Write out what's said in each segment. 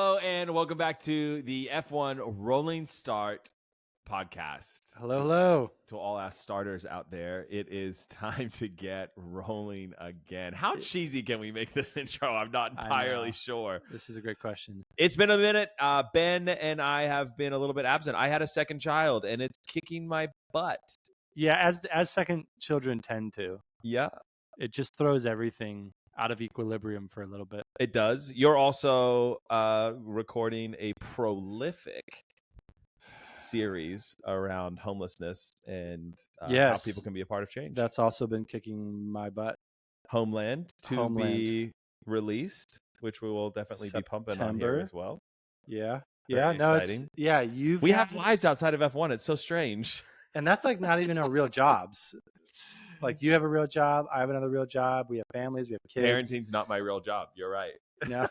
Hello and welcome back to the F1 Rolling Start podcast. Hello. To all our starters out there, it is time to get rolling again. How cheesy can we make this intro? I'm not entirely sure. This is a great question. It's been a minute. Ben and I have been a little bit absent. I had a second child and it's kicking my butt. Yeah, as second children tend to. Yeah. It just throws everything out of equilibrium for a little bit. It does. You're also recording a prolific series around homelessness and how people can be a part of change. That's also been kicking my butt. Homeland to be released, which we will definitely be pumping on here as well. Yeah. Very exciting. We have lives outside of F1. It's so strange. And that's like not even our real jobs. Like you have a real job, I have another real job, we have families, we have kids. Parenting's not my real job. You're right. No.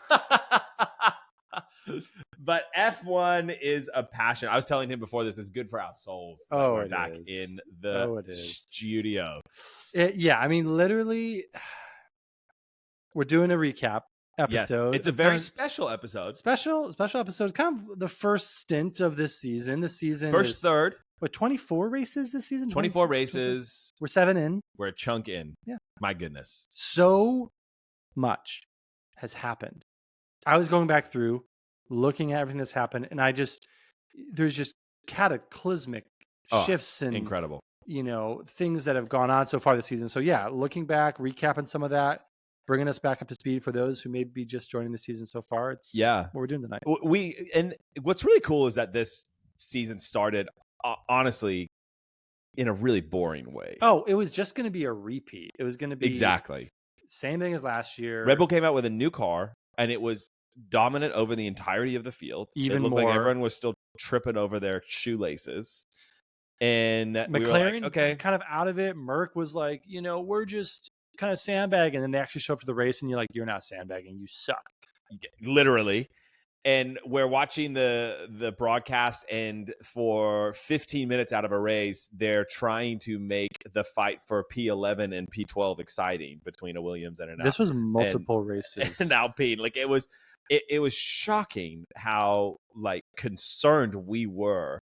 But F1 is a passion. I was telling him before this is good for our souls. We're back in the studio. I mean, literally, we're doing a recap episode. Yeah, it's a very special episode. Special episode. Kind of the first stint of this season. This season first third. What, 24 races this season? 24 races. We're 7 in. We're a chunk in. Yeah. My goodness. So much has happened. I was going back through, looking at everything that's happened, and there's just cataclysmic shifts and incredible, things that have gone on so far this season. So yeah, looking back, recapping some of that, bringing us back up to speed for those who may be just joining the season so far. It's what we're doing tonight. And what's really cool is that this season started honestly in a really boring way. Oh, it was just going to be a repeat. It was going to be exactly same thing as last year. Red Bull came out with a new car, and it was dominant over the entirety of the field. Even it looked more. like everyone was still tripping over their shoelaces. And McLaren was kind of out of it. Merc was like, we're just kind of sandbagging. And then they actually show up to the race, and you're like, you're not sandbagging. You suck. Literally. And we're watching the broadcast, and for 15 minutes out of a race, they're trying to make the fight for P11 and P12 exciting between a Williams and an Alpine. This was multiple races. And Alpine. Like it was shocking how concerned we were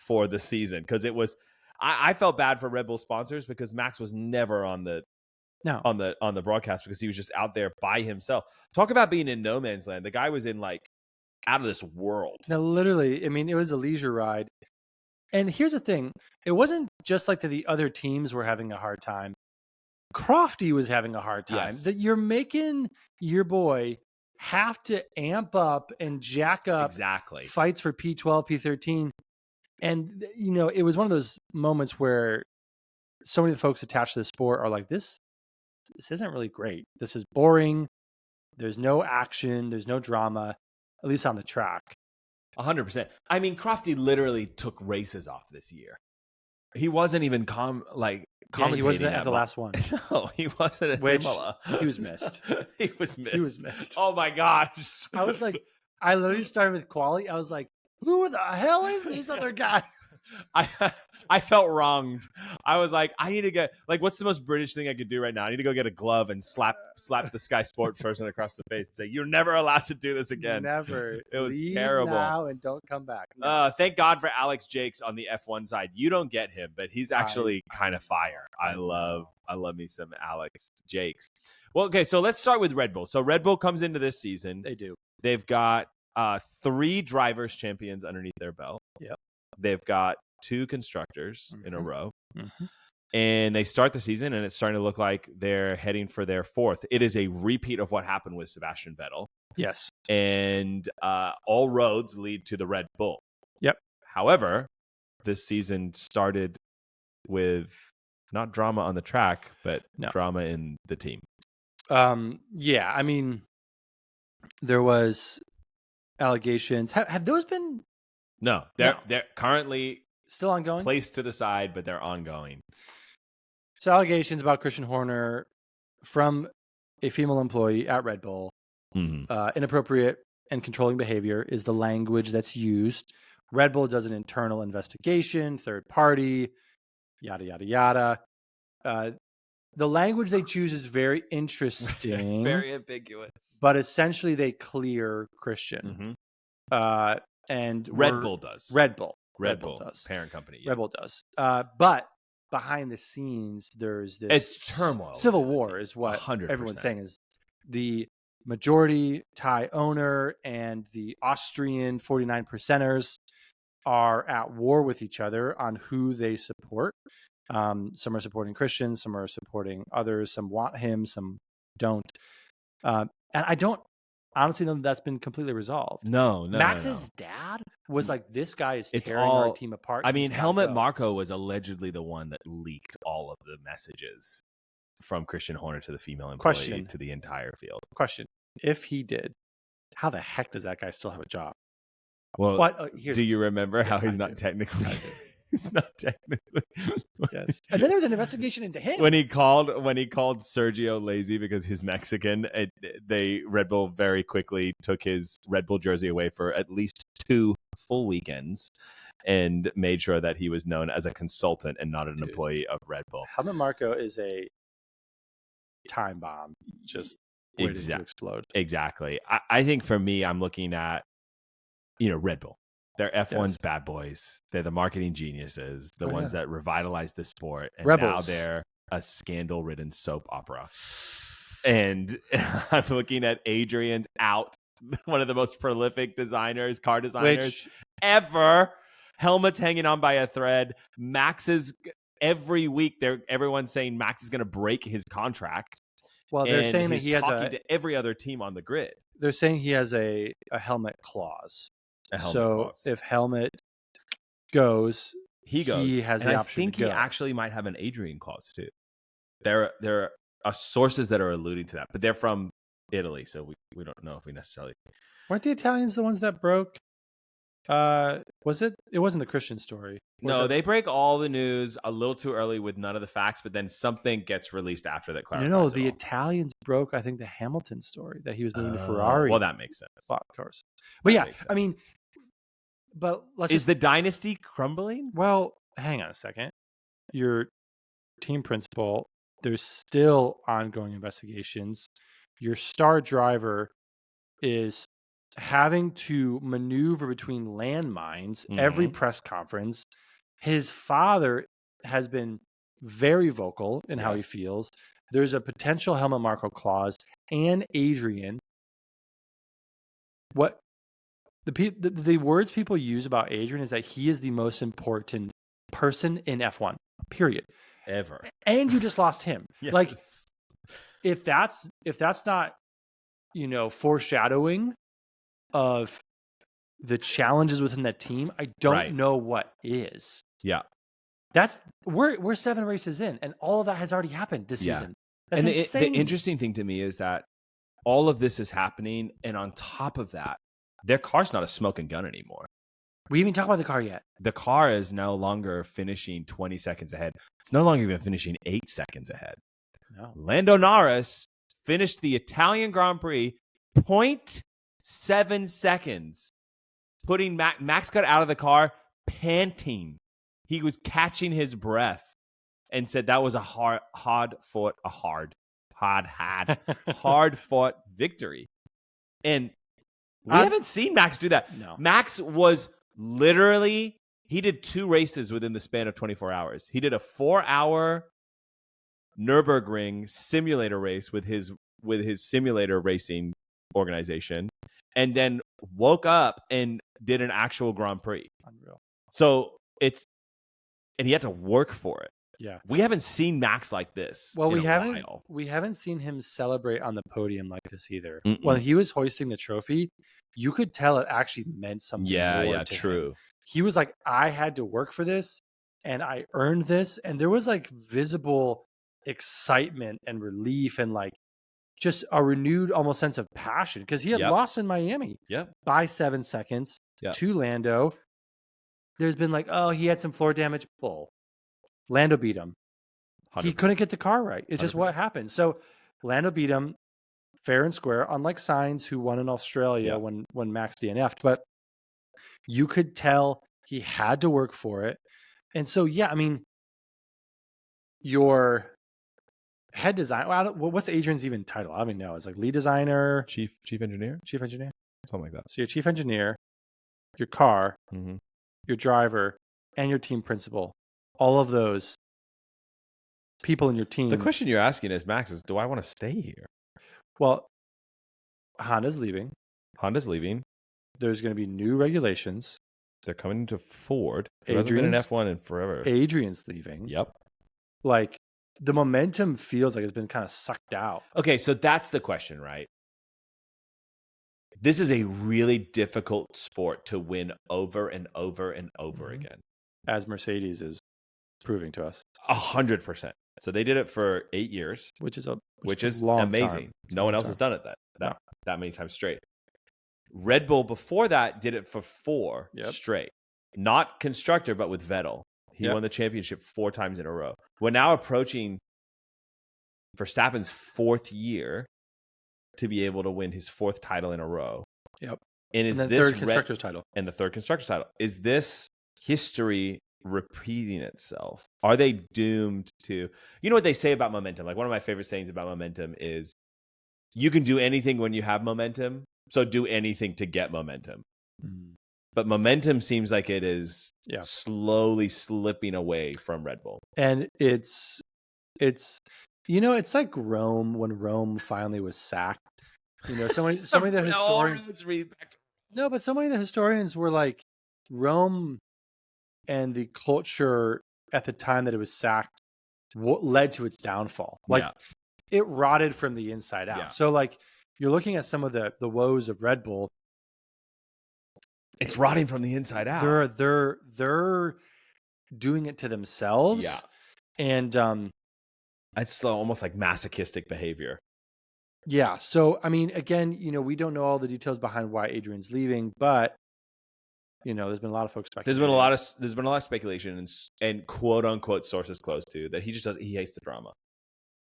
for the season, because it was. I felt bad for Red Bull sponsors because Max was never on the broadcast because he was just out there by himself. Talk about being in no man's land. The guy was in out of this world. Now, literally, I mean, it was a leisure ride. And here's the thing. It wasn't just like that the other teams were having a hard time. Crofty was having a hard time. Yes. That you're making your boy have to amp up and jack up fights for P12, P13. And, it was one of those moments where so many of the folks attached to the sport are like, this isn't really great. This is boring. There's no action. There's no drama. At least on the track. 100%. I mean, Crofty literally took races off this year. He wasn't even commentating. He wasn't at the last one. No, he wasn't at Imola. He was missed. He was missed. Oh my gosh. I was like, I literally started with quali. I was like, who the hell is this other guy? I felt wronged. I was like, I need to get what's the most British thing I could do right now? I need to go get a glove and slap the Sky Sports person across the face and say, "You're never allowed to do this again." Never. It was Leave terrible. Now and don't come back. No. Thank God for Alex Jakes on the F1 side. You don't get him, but he's actually kind of fire. I love me some Alex Jakes. Well, okay, so let's start with Red Bull. So Red Bull comes into this season. They do. They've got 3 drivers' champions underneath their belt. Yep. They've got 2 constructors in a row. Mm-hmm. And they start the season, and it's starting to look like they're heading for their 4th. It is a repeat of what happened with Sebastian Vettel. Yes. And all roads lead to the Red Bull. Yep. However, this season started with not drama on the track, but drama in the team. Yeah, I mean, there was allegations. Have those been? No, they're currently still ongoing, placed to the side, but they're ongoing. So allegations about Christian Horner from a female employee at Red Bull. Inappropriate and controlling behavior is the language that's used. Red Bull does an internal investigation, third party, yada, yada, yada. The language they choose is very interesting. Very ambiguous. But essentially they clear Christian. Mm-hmm. and Red Bull does. Red Bull does. Parent company. Yeah. Red Bull does. But behind the scenes, there's this it's turmoil. Civil war is what 100%. Everyone's saying is the majority Thai owner and the Austrian 49%ers are at war with each other on who they support. Some are supporting Christians, some are supporting others, some want him, some don't. And I don't honestly know that that's been completely resolved. No. Max's dad was like, this guy is tearing our team apart. I mean, Helmut Marko was allegedly the one that leaked all of the messages from Christian Horner to the female employee to the entire field. Question. If he did, how the heck does that guy still have a job? Well, do you remember how he's not technically... He's not technically. Yes. And then there was an investigation into him. When he called Sergio lazy because he's Mexican, Red Bull very quickly took his Red Bull jersey away for at least 2 full weekends and made sure that he was known as a consultant and not an employee of Red Bull. Helmut Marko is a time bomb, just waiting to explode. Exactly. I think for me, I'm looking at, Red Bull. They're F1's bad boys. They're the marketing geniuses, the ones that revitalized the sport. And Rebels. Now they're a scandal-ridden soap opera. And I'm looking at Adrian's out, one of the most prolific car designers ever. Helmet's hanging on by a thread. Every week, everyone's saying Max is going to break his contract. Well, they're saying that he has talking to every other team on the grid. They're saying he has a helmet clause. If Helmet goes, he has the option. I think he actually might have an Adrian clause too. There are sources that are alluding to that, but they're from Italy, so we don't know if we necessarily. Weren't the Italians the ones that broke? Was it? It wasn't the Christian story. They break all the news a little too early with none of the facts, but then something gets released after that clarifies. No, the Italians broke, I think, the Hamilton story that he was moving to Ferrari. Well, that makes sense. Of course. But I mean, but is the dynasty crumbling? Well, hang on a second. Your team principal, there's still ongoing investigations. Your star driver is having to maneuver between landmines every press conference. His father has been very vocal in how he feels. There's a potential Helmut Marko clause, and Adrian. What the words people use about Adrian is that he is the most important person in F1, period. Ever. And you just lost him. Yes. Like, if that's not, foreshadowing of the challenges within that team, I don't know what is. Yeah. We're 7 races in, and all of that has already happened this season. That's insane. The interesting thing to me is that all of this is happening, and on top of that, their car's not a smoking gun anymore. We haven't talked about the car yet. The car is no longer finishing 20 seconds ahead. It's no longer even finishing 8 seconds ahead. No. Lando Norris finished the Italian Grand Prix 0.7 seconds, putting Max got out of the car panting. He was catching his breath and said that was a hard-fought victory. And we haven't seen Max do that. No. Max was literally, he did 2 races within the span of 24 hours. He did a 4-hour Nürburgring simulator race with his simulator racing organization, and then woke up and did an actual Grand Prix. Unreal. So and he had to work for it. Yeah. We haven't seen Max like this. Well, we haven't seen him celebrate on the podium like this either. Mm-mm. When he was hoisting the trophy, you could tell it actually meant something. Yeah, true. Him. He was like, I had to work for this and I earned this. And there was like visible excitement and relief and like just a renewed almost sense of passion because he had lost in Miami by 7 seconds to Lando. There's been like, he had some floor damage. Bull. Lando beat him. 100%. He couldn't get the car right. It's 100%. Just what happened. So Lando beat him fair and square, unlike Sainz, who won in Australia when Max DNF'd. But you could tell he had to work for it. And so, I mean, your head design. What's Adrian's even title? I don't even know. It's like lead designer, chief engineer, something like that. So your chief engineer, your car, your driver, and your team principal. All of those people in your team. The question you're asking is, Max, is do I want to stay here? Well, Honda's leaving. There's going to be new regulations. They're coming to Ford. It hasn't been an F1 in forever. Adrian's leaving. Yep. Like, the momentum feels like it's been kind of sucked out. Okay, so that's the question, right? This is a really difficult sport to win over and over and over again. As Mercedes is proving to us. 100%. So they did it for 8 years. Which is amazing. No one else has done it that many times straight. Red Bull before that did it for 4 straight. Not constructor, but with Vettel. He won the championship 4 times in a row. We're now approaching Verstappen's 4th year to be able to win his 4th title in a row. Yep. And then third constructor's title. And the 3rd constructor's title. Is this history repeating itself? Are they doomed to... You know what they say about momentum? Like, one of my favorite sayings about momentum is, you can do anything when you have momentum, so do anything to get momentum. But momentum seems like it is slowly slipping away from Red Bull. And it's it's like Rome, when Rome finally was sacked. So many of the historians. But so many of the historians were like, Rome and the culture at the time that it was sacked led to its downfall. Like, it rotted from the inside out. So, like, you're looking at some of the woes of Red Bull. It's rotting from the inside out. They're doing it to themselves. Yeah. And it's almost like masochistic behavior. Yeah. So, I mean, again, we don't know all the details behind why Adrian's leaving, but there's been a lot of folks speculating. There's been a lot of speculation and quote unquote sources close to that he hates the drama.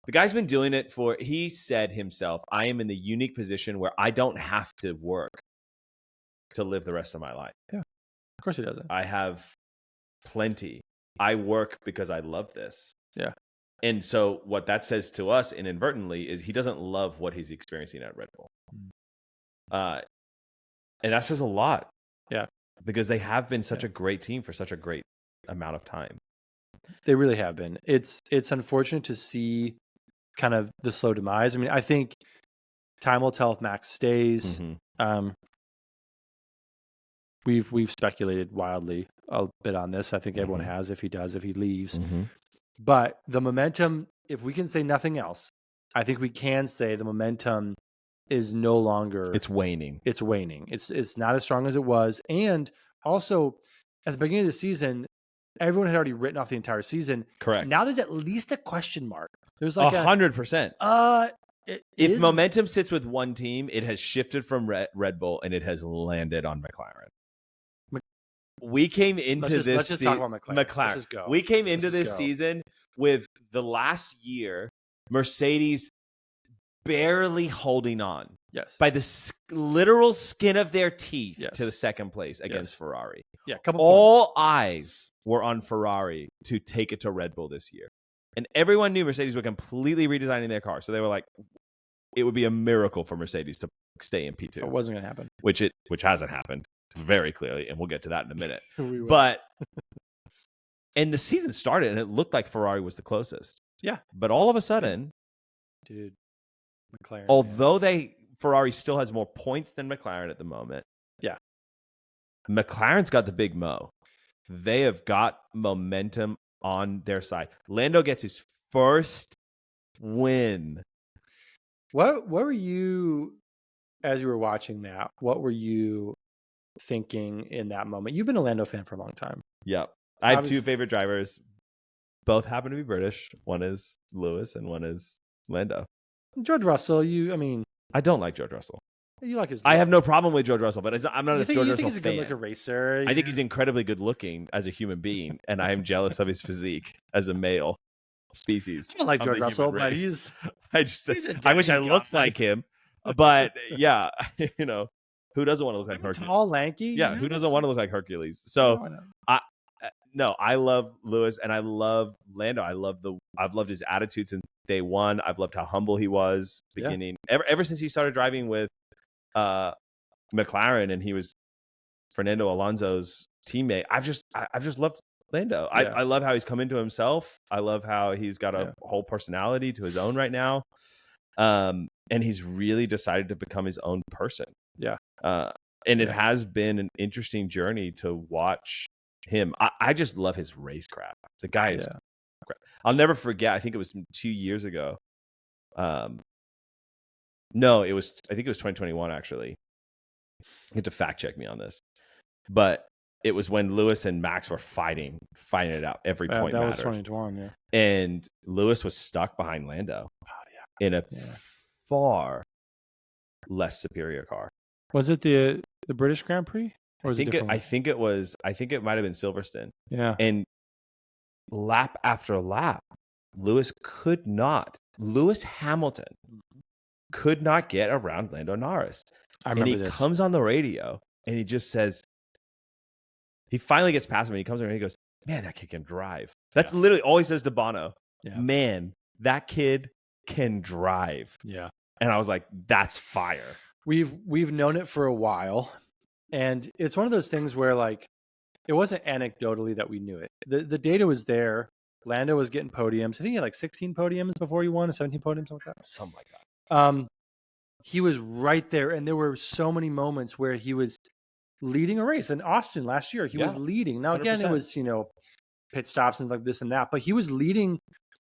The guy's been doing it he said himself, I am in the unique position where I don't have to work to live the rest of my life. Yeah. Of course he doesn't. I have plenty. I work because I love this. Yeah. And so what that says to us inadvertently is he doesn't love what he's experiencing at Red Bull. And that says a lot. Yeah. Because they have been such a great team for such a great amount of time. They really have been. It's unfortunate to see kind of the slow demise. I mean, I think time will tell if Max stays. We've speculated wildly a bit on this. I think everyone has, if he leaves. But the momentum, if we can say nothing else, I think we can say the momentum is no longer... It's waning. It's not as strong as it was. And also, at the beginning of the season, everyone had already written off the entire season. Correct. Now there's at least a question mark. There's like 100%. If momentum sits with one team, it has shifted from Red Bull and it has landed on McLaren. We came into this. Let's just talk about McLaren. Let's just go. We came into this season with the last year, Mercedes barely holding on. Yes. By the literal skin of their teeth to the second place against Ferrari. Yeah. All eyes were on Ferrari to take it to Red Bull this year. And everyone knew Mercedes were completely redesigning their car. So they were like, it would be a miracle for Mercedes to stay in P2. It wasn't going to happen. Which hasn't happened. Very clearly, and we'll get to that in a minute. But and the season started, and it looked like Ferrari was the closest. Yeah, but all of a sudden, dude, McLaren. Although Ferrari still has more points than McLaren at the moment. Yeah, McLaren's got the big mo. They have got momentum on their side. Lando gets his first win. What were you, as you were watching that? What were you thinking in that moment? You've been a Lando fan for a long time. Yep. I have two favorite drivers. Both happen to be British. One is Lewis and one is Lando. George Russell, I don't like George Russell. You like his look. I have no problem with George Russell, but I'm not a George Russell fan. You think he's a good-looking racer? I think he's incredibly good-looking as a human being, and I am jealous of his physique as a male species. I don't like George Russell, but I wish I looked like him. But yeah, who doesn't want to look like Hercules? Tall, lanky. Yeah, who doesn't want to look like Hercules? So I love Lewis and I love Lando. I've loved his attitude since day one. I've loved how humble he was beginning. Ever since he started driving with McLaren and he was Fernando Alonso's teammate, I've just loved Lando. Yeah. I love how he's come into himself. I love how he's got a whole personality to his own right now. And he's really decided to become his own person. Yeah. And it has been an interesting journey to watch him. I just love his racecraft. The guy is I'll never forget. I think it was 2 years ago. No, I think it was 2021 actually. You have to fact check me on this. But it was when Lewis and Max were fighting it out. Every point mattered. That was 2021, yeah. And Lewis was stuck behind Lando in a far less superior car. Was it the British Grand Prix? Or was I think it might have been Silverstone. Yeah. And lap after lap, Lewis Hamilton could not get around Lando Norris. I remember and he comes on the radio and he just says, he finally gets past him and he comes over and he goes, man, that kid can drive. That's literally all he says to Bono. Yeah. Man, that kid can drive. Yeah. And I was like, that's fire. We've known it for a while. And it's one of those things where like, it wasn't anecdotally that we knew it. The data was there. Lando was getting podiums. I think he had like 16 podiums before he won, 17 podiums, something like that. Something like that. He was right there. And there were so many moments where he was leading a race. In Austin last year, he was leading. Now, again, 100%. It was, pit stops and like this and that. But he was leading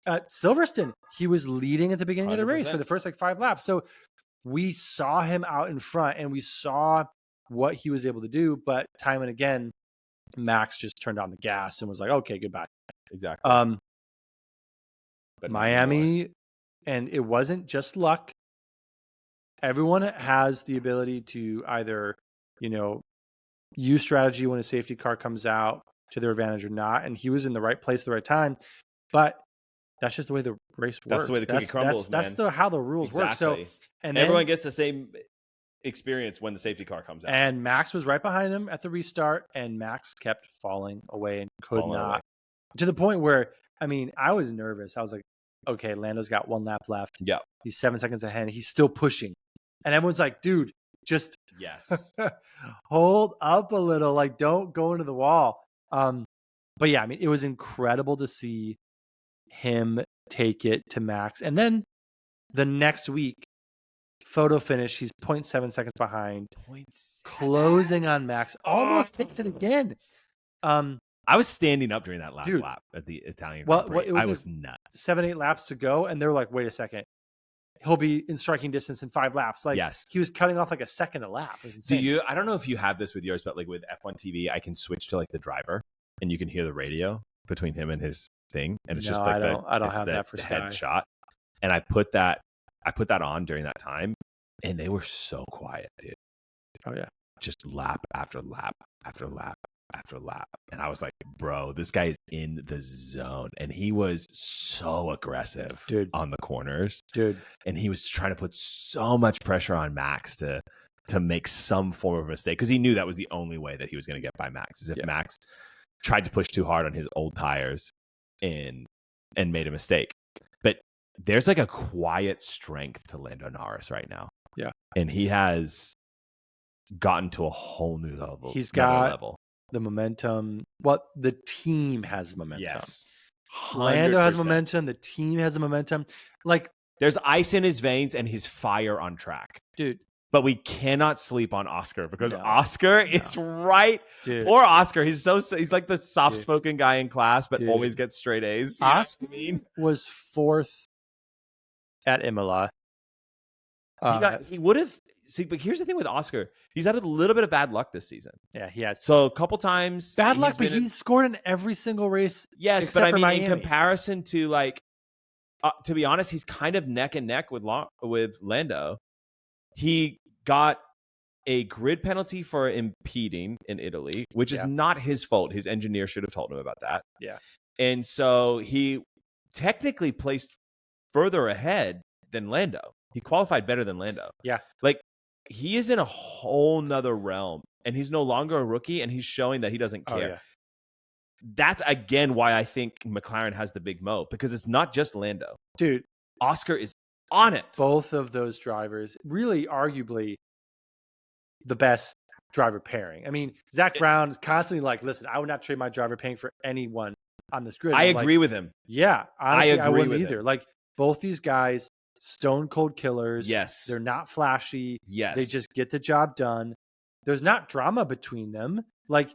at Silverstone. He was leading at the beginning 100%. Of the race for the first like 5 laps. So we saw him out in front and we saw what he was able to do. But time and again, Max just turned on the gas and was like, okay, goodbye. Exactly. But Miami, and it wasn't just luck. Everyone has the ability to either, use strategy when a safety car comes out to their advantage or not. And he was in the right place at the right time. But that's just the way the race works. That's the way the cookie crumbles, man. That's how the rules work. So, and everyone gets the same experience when the safety car comes out. And Max was right behind him at the restart, and Max kept falling away and could not. To the point where, I was nervous. I was like, okay, Lando's got 1 lap left. Yeah. He's 7 seconds ahead. He's still pushing. And everyone's like, dude, just hold up a little. Like, don't go into the wall. But yeah, it was incredible to see him take it to Max. And then the next week, photo finish, he's 0.7 seconds behind. 0.7. Closing on Max. Almost takes it again. I was standing up during that last lap at the Italian Grand Prix. I was nuts. 7-8 laps to go, and they were like, wait a second. He'll be in striking distance in 5 laps. Like, he was cutting off like a second a lap. It was insane. I don't know if you have this with yours, but like with F1 TV, I can switch to like the driver, and you can hear the radio between him and his thing, and it's just like I don't have that for Sky. Headshot. And I put that on during that time, and they were so quiet, dude. Oh yeah, just lap after lap after lap after lap. And I was like, bro, this guy is in the zone. And he was so aggressive on the corners. Dude. And he was trying to put so much pressure on Max to make some form of mistake, because he knew that was the only way that he was going to get by Max, is if Max tried to push too hard on his old tires and made a mistake. But there's like a quiet strength to Lando Norris right now. Yeah. And he has gotten to a whole new level. He's got the momentum. The team has the momentum. Yes. 100%. Lando has momentum. The team has the momentum. Like, there's ice in his veins and his fire on track. Dude. But we cannot sleep on Oscar, because Oscar is right. Dude. Poor Oscar. He's like the soft-spoken guy in class, but always gets straight A's. Oscar was 4th at Imola. He would have. See, but here's the thing with Oscar. He's had a little bit of bad luck this season. Yeah, he has. So a couple times. Bad luck, but he's scored in every single race. Yes, but in comparison to like, to be honest, he's kind of neck and neck with Lando. He got a grid penalty for impeding in Italy, which is not his fault. His engineer should have told him about that. Yeah. And so he technically placed further ahead than Lando. He qualified better than Lando. Yeah. Like, he is in a whole nother realm, and he's no longer a rookie, and he's showing that he doesn't care. Oh, yeah. That's, again, why I think McLaren has the big mo, because it's not just Lando. Dude. Oscar is on it. Both of those drivers, really arguably the best driver pairing. I mean, Zach Brown is constantly like, listen, I would not trade my driver pairing for anyone on this grid. I agree with him. Yeah, honestly, I wouldn't either. Him. Like both these guys, stone cold killers. Yes. They're not flashy. Yes. They just get the job done. There's not drama between them. Like,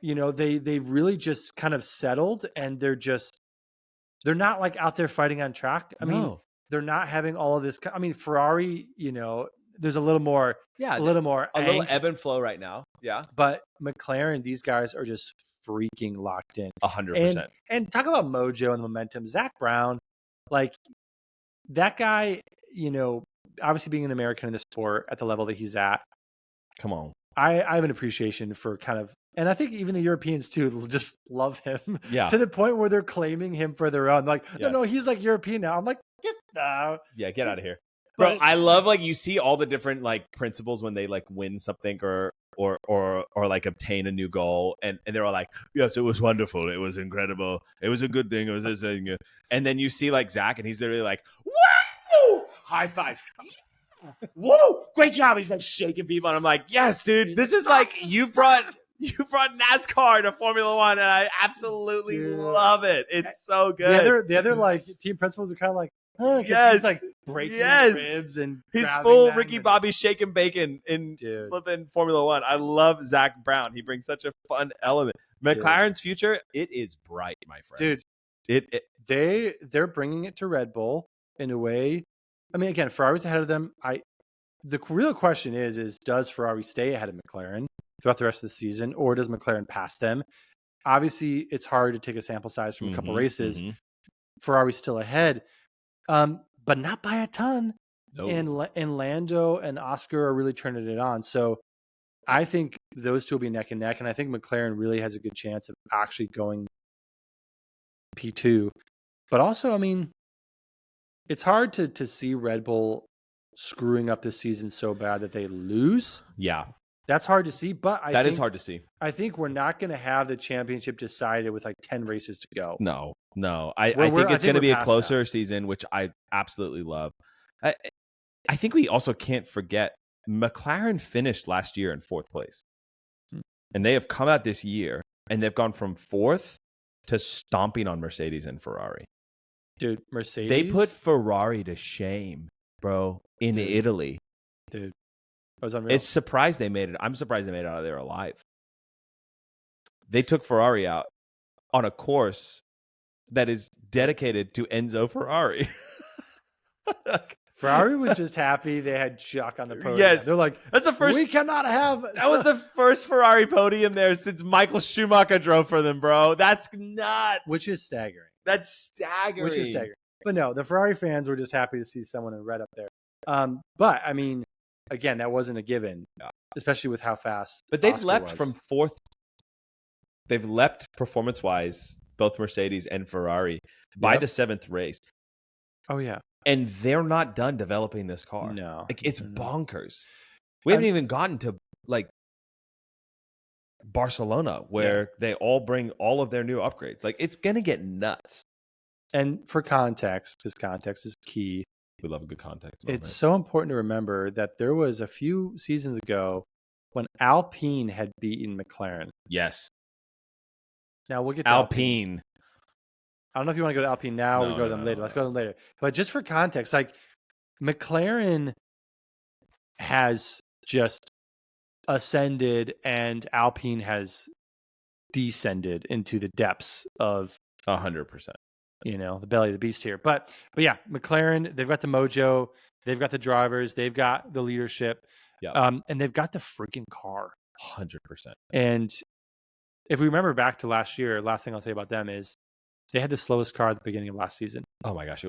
they've really just kind of settled, and they're not like out there fighting on track. I mean, they're not having all of this. I mean, Ferrari, there's a little more, a little ebb and flow right now. Yeah. But McLaren, these guys are just freaking locked in. 100%. And talk about mojo and momentum. Zach Brown, like that guy, obviously being an American in the sport at the level that he's at. Come on. I have an appreciation for kind of, and I think even the Europeans too just love him. Yeah. To the point where they're claiming him for their own. Like, no, he's like European now. I'm like, get out of here. Bro, I love like you see all the different like principles when they like win something or like obtain a new goal, and they're all like, yes, it was wonderful, it was incredible, it was a good thing, it was this thing. And then you see like Zach, and he's literally like, whoa, high five, whoa, great job. He's like shaking people, and I'm like, yes, dude, this is like you brought NASCAR to Formula One, and I absolutely love it. It's so good. The other like team principals are kind of like, yes, he's like breaking ribs and he's full Ricky Bobby shaking bacon in flipping Formula One. I love Zach Brown. He brings such a fun element. McLaren's future, it is bright, my friend. Dude, they're bringing it to Red Bull in a way. I mean, again, Ferrari's ahead of them. The real question is does Ferrari stay ahead of McLaren throughout the rest of the season, or does McLaren pass them? Obviously, it's hard to take a sample size from a couple races. Ferrari's still ahead. But not by a ton. No. And Lando and Oscar are really turning it on. So I think those two will be neck and neck. And I think McLaren really has a good chance of actually going P2. But also, I mean, it's hard to see Red Bull screwing up this season so bad that they lose. Yeah. That's hard to see, but that is hard to see. I think we're not going to have the championship decided with like 10 races to go. No. I think it's going to be a closer season, which I absolutely love. I think we also can't forget McLaren finished last year in 4th place. And they have come out this year, and they've gone from 4th to stomping on Mercedes and Ferrari. Dude, Mercedes? They put Ferrari to shame, bro, in Italy. Dude. That was unreal. I'm surprised they made it out of there alive. They took Ferrari out on a course that is dedicated to Enzo Ferrari. Ferrari was just happy they had Chuck on the podium. Yes. They're like, that's the first. We cannot have. That was the first Ferrari podium there since Michael Schumacher drove for them, bro. That's nuts. Which is staggering. That's staggering. But no, the Ferrari fans were just happy to see someone in red up there. But I mean, again, that wasn't a given, especially with how fast. But they've leapt from 4th. They've leapt performance-wise, both Mercedes and Ferrari, by the 7th race. Oh, yeah. And they're not done developing this car. No. Like, it's bonkers. We haven't even gotten to, like, Barcelona, where they all bring all of their new upgrades. Like, it's going to get nuts. And for context, because context is key. We love a good context. It's so important to remember that there was a few seasons ago when Alpine had beaten McLaren. Yes. Now we'll get to Alpine. I don't know if you want to go to Alpine now or we go to them later. Let's go to them later. But just for context, like McLaren has just ascended and Alpine has descended into the depths of 100%. The belly of the beast here. But yeah, McLaren, they've got the mojo, they've got the drivers, they've got the leadership, and they've got the freaking car. 100%. And if we remember back to last year, last thing I'll say about them is they had the slowest car at the beginning of last season. Oh my gosh,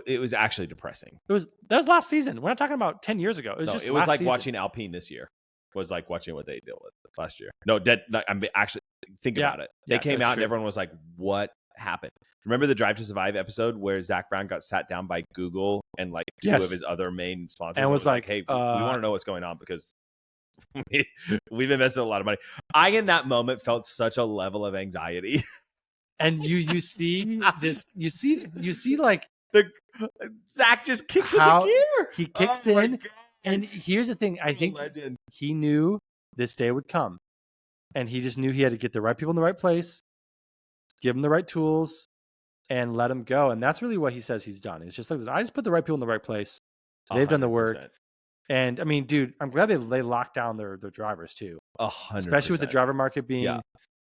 it was actually depressing. That was last season. We're not talking about 10 years ago. It was like season. Watching Alpine this year. Was like watching what they dealt with last year. No, I'm actually think about it. They came out and everyone was like, "What happened?" Remember the Drive to Survive episode where Zach Brown got sat down by Google and like two of his other main sponsors and was like, "Hey, we want to know what's going on because we've invested a lot of money." I in that moment felt such a level of anxiety. And you see this, you see like the Zach just kicks into gear. He kicks in. God. And here's the thing. I think he knew this day would come. And he just knew he had to get the right people in the right place, give them the right tools, and let them go. And that's really what he says he's done. It's just like this. I just put the right people in the right place. They've 100%. done the work. And I mean, dude, I'm glad they locked down their drivers too. 100%. Especially with the driver market being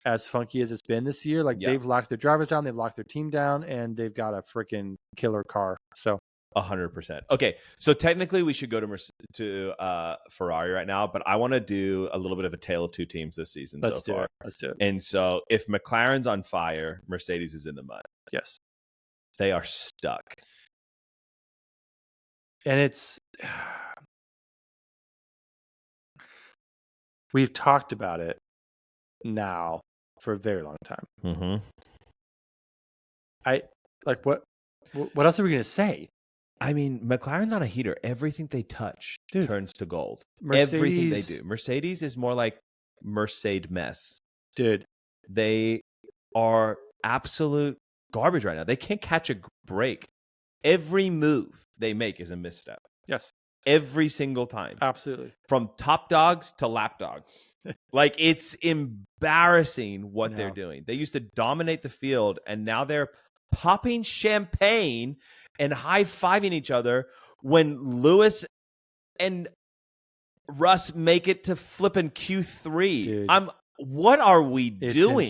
as funky as it's been this year. Like they've locked their drivers down, they've locked their team down, and they've got a freaking killer car. So 100%. Okay, so technically we should go to Ferrari right now, but I want to do a little bit of a tale of two teams this season so far. Let's do it. And so if McLaren's on fire, Mercedes is in the mud. Yes. They are stuck. And it's... We've talked about it now for a very long time. Mm-hmm. What else are we going to say? I mean, McLaren's on a heater. Everything they touch turns to gold. Mercedes, everything they do. Mercedes is more like Mercedes mess. Dude. They are absolute garbage right now. They can't catch a break. Every move they make is a misstep. Yes. Every single time. Absolutely. From top dogs to lap dogs. Like, it's embarrassing what they're doing. They used to dominate the field, and now they're popping champagne and high-fiving each other when Lewis and Russ make it to flipping Q3. Dude, what are we doing?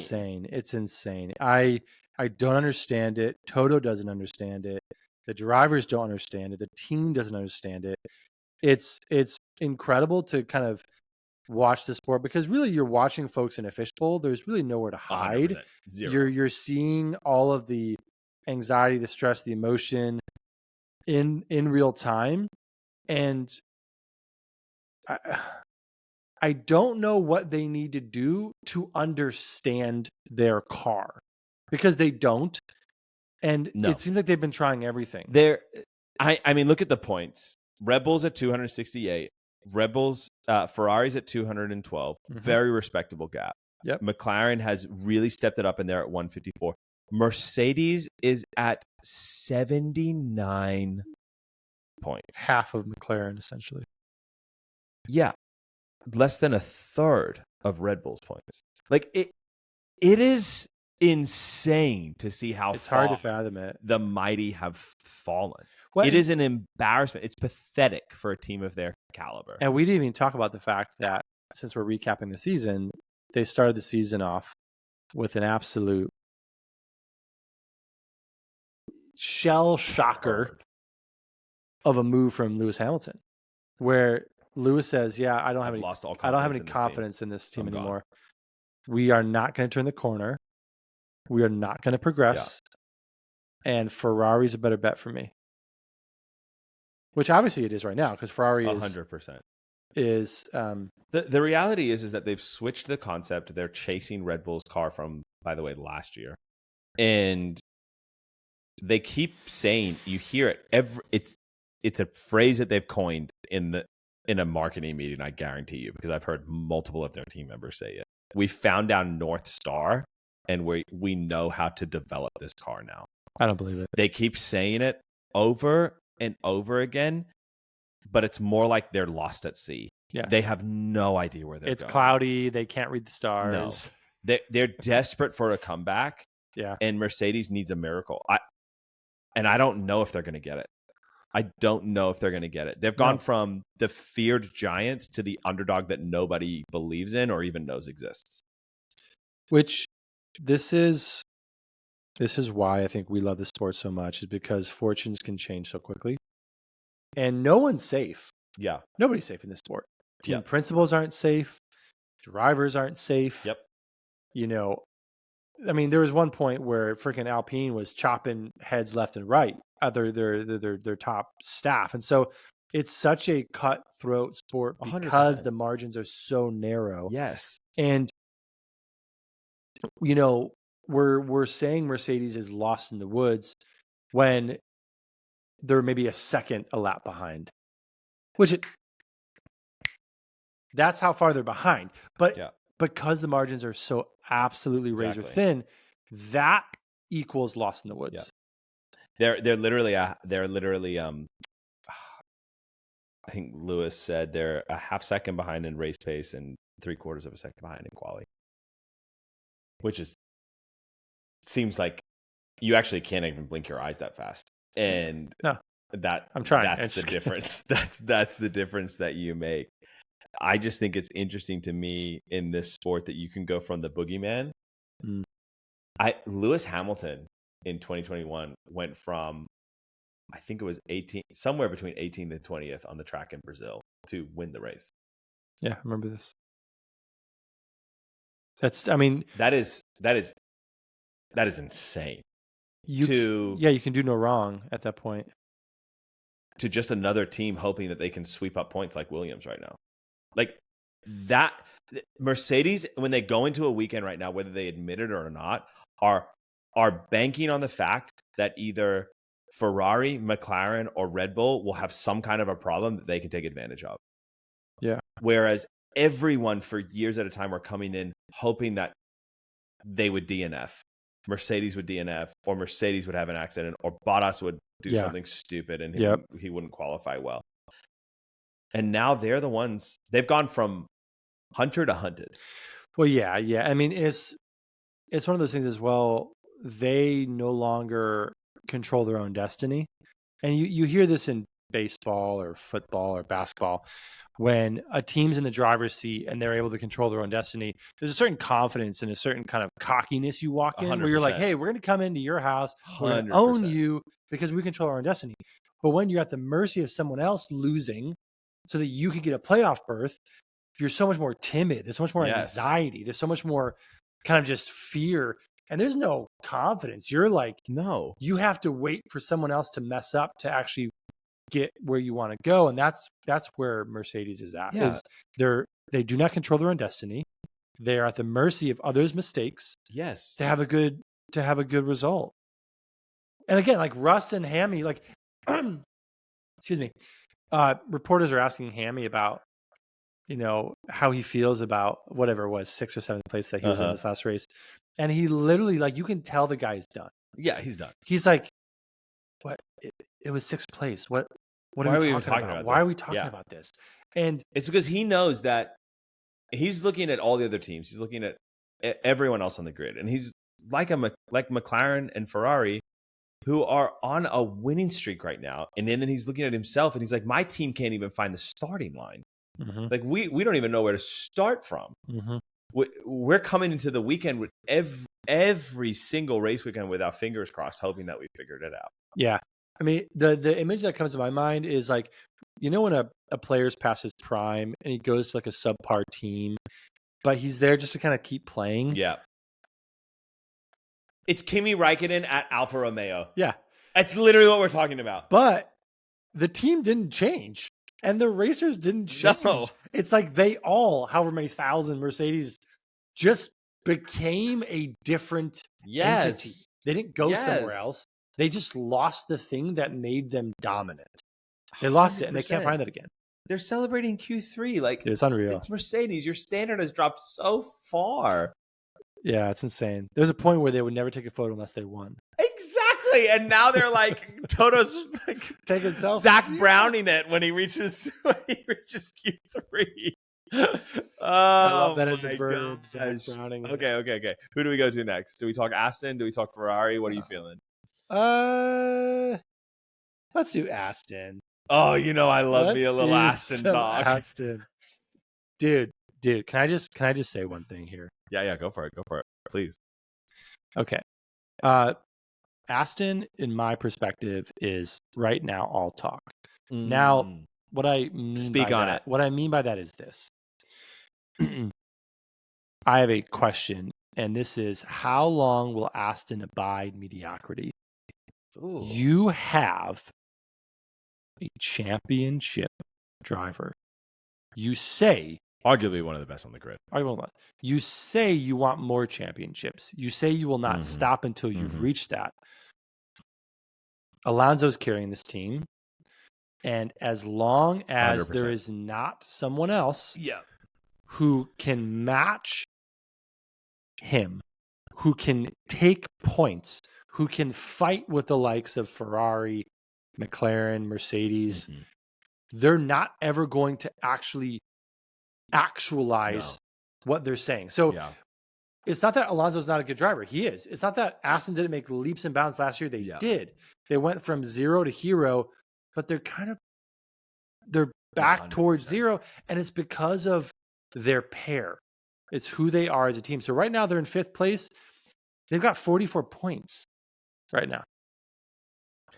It's insane. I don't understand it. Toto doesn't understand it. The drivers don't understand it. The team doesn't understand it. It's incredible to kind of watch the sport because really you're watching folks in a fishbowl. There's really nowhere to hide. 0. You're seeing all of the anxiety, the stress, the emotion in real time. And I don't know what they need to do to understand their car because they don't. And it seems like they've been trying everything. I mean, look at the points. Red Bull's at 268. Ferrari's at 212. Mm-hmm. Very respectable gap. Yep. McLaren has really stepped it up in there at 154. Mercedes is at 79 points. Half of McLaren, essentially. Yeah. Less than a third of Red Bull's points. Like, it is insane to see how it's hard to fathom it. The mighty have fallen. It is an embarrassment. It's pathetic for a team of their caliber. And we didn't even talk about the fact that since we're recapping the season, they started the season off with an absolute shell shocker of a move from Lewis Hamilton, where Lewis says, "Yeah, I don't have any confidence in this team anymore. We are not going to turn the corner. We are not going to progress. And Ferrari's a better bet for me." Which obviously it is right now because Ferrari is 100%. The reality is that they've switched the concept. They're chasing Red Bull's car from, by the way, last year, and they keep saying, you hear it it's a phrase that they've coined in a marketing meeting. I guarantee you, because I've heard multiple of their team members say it. We found out North Star, and we know how to develop this car now. I don't believe it. They keep saying it over and over again, but it's more like they're lost at sea. Yeah, they have no idea where they're going. It's cloudy. They can't read the stars. No. They're desperate for a comeback. Yeah, and Mercedes needs a miracle. I don't know if they're going to get it. I don't know if they're going to get it. They've gone from the feared giants to the underdog that nobody believes in or even knows exists. Which this is why I think we love the sport so much, is because fortunes can change so quickly. And no one's safe. Yeah. Nobody's safe in this sport. Team principals aren't safe. Drivers aren't safe. Yep. You know, I mean, there was one point where freaking Alpine was chopping heads left and right at their top staff. And so it's such a cutthroat sport because 100%. the margins are so narrow. Yes. And, you know, we're saying Mercedes is lost in the woods when they're maybe a lap behind, that's how far they're behind. But because the margins are so absolutely razor thin, that equals lost in the woods. Yeah. They're literally I think Lewis said they're a half second behind in race pace and 3/4 of a second behind in quali, which seems like you actually can't even blink your eyes that fast. And no, I'm trying. That's the difference. That's the difference that you make. I just think it's interesting to me in this sport that you can go from the boogeyman. Lewis Hamilton in 2021 went from, I think it was 18, somewhere between 18th and 20th on the track in Brazil to win the race. Yeah, I remember this. That is insane. You can do no wrong at that point. To just another team hoping that they can sweep up points like Williams right now. Like that, Mercedes, when they go into a weekend right now, whether they admit it or not, are banking on the fact that either Ferrari, McLaren, or Red Bull will have some kind of a problem that they can take advantage of. Yeah. Whereas everyone for years at a time were coming in hoping that they would DNF. Mercedes would DNF, or Mercedes would have an accident, or Bottas would do something stupid and he wouldn't qualify well. And now they're the ones, they've gone from hunter to hunted. Well, yeah. I mean, it's one of those things as well. They no longer control their own destiny. And you hear this in baseball or football or basketball. When a team's in the driver's seat and they're able to control their own destiny, there's a certain confidence and a certain kind of cockiness you walk in 100%. Where you're like, hey, we're going to come into your house, we're going to own you because we control our own destiny. But when you're at the mercy of someone else losing so that you can get a playoff berth, you're so much more timid. There's so much more anxiety. There's so much more kind of just fear. And there's no confidence. You're like, no, you have to wait for someone else to mess up to actually get where you want to go. And that's where Mercedes is at. Is they do not control their own destiny. They are at the mercy of others' mistakes. Yes. To have a good result. And again, like Russ and Hammy, like excuse me. Reporters are asking Hammy about, how he feels about whatever it was, 6th or 7th place that he was in this last race. And he literally, like, you can tell the guy's done. Yeah, he's done. He's like, what? It was 6th place. What are we talking about? Why are we talking about this? And it's because he knows that he's looking at all the other teams. He's looking at everyone else on the grid. And he's like McLaren and Ferrari, who are on a winning streak right now. And then he's looking at himself and he's like, my team can't even find the starting line. Mm-hmm. Like we don't even know where to start from. Mm-hmm. We're coming into the weekend with every single race weekend with our fingers crossed, hoping that we figured it out. Yeah. I mean, the image that comes to my mind is like, when a player's past his prime and he goes to like a subpar team, but he's there just to kind of keep playing. Yeah. It's Kimi Räikkönen at Alfa Romeo. Yeah. That's literally what we're talking about. But the team didn't change. And the racers didn't change. No. It's like they all, however many thousand Mercedes, just became a different entity. They didn't go somewhere else. They just lost the thing that made them dominant. They lost 100%. It, and they can't find it again. They're celebrating Q3. Like, it's unreal. It's Mercedes. Your standard has dropped so far. Yeah, it's insane. There's a point where they would never take a photo unless they won. Exactly. And now they're like, Toto's like taking selfies. Zach Browning it when he reaches Q3. I love that as a verb. Zach Browning. Okay. Who do we go to next? Do we talk Aston? Do we talk Ferrari? What are you feeling? Let's do Aston. Oh, I love me a little Aston talk. Aston. Dude, can I just say one thing here? Yeah, go for it, please. Okay. Aston, in my perspective, is right now all talk. Now, what I mean what I mean by that is this. I have a question, and this is, how long will Aston abide mediocrity? Ooh. You have a championship driver. You say, arguably one of the best on the grid. You say you want more championships. You say you will not stop until you've reached that. Alonso's carrying this team. And as long as 100%. There is not someone else who can match him, who can take points, who can fight with the likes of Ferrari, McLaren, Mercedes, they're not ever going to actualize what they're saying. So Yeah. it's not that Alonso's not a good driver. He is. It's not that Aston didn't make leaps and bounds last year. They did. They went from zero to hero, but they're back 100%. Towards zero. And it's because of their pair. It's who they are as a team. So right now they're in 5th place. They've got 44 points right now.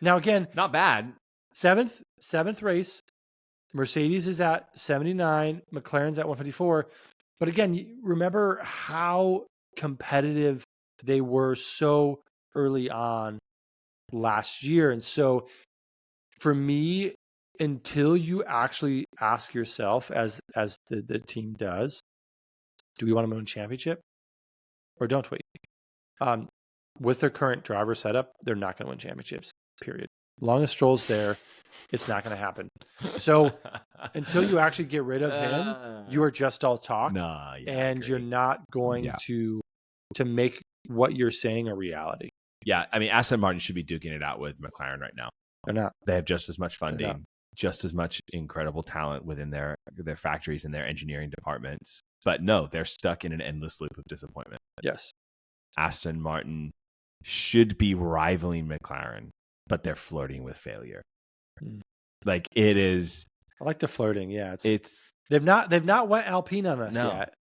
Now, again, not bad. 7th race. Mercedes is at 79. McLaren's at 154. But again, remember how competitive they were so early on last year. And so for me, until you actually ask yourself, as the team does, do we want to win a championship or don't we? With their current driver setup, they're not going to win championships, period. Long as Stroll's there, it's not going to happen. So until you actually get rid of him, you are just all talk. And you're not going to make what you're saying a reality. Yeah, I mean, Aston Martin should be duking it out with McLaren right now. They're not. They have just as much funding, just as much incredible talent within their factories and their engineering departments. But no, they're stuck in an endless loop of disappointment. Yes. Aston Martin should be rivaling McLaren, but they're flirting with failure. Like it is. I like the flirting. Yeah, it's they've not went Alpine on us yet.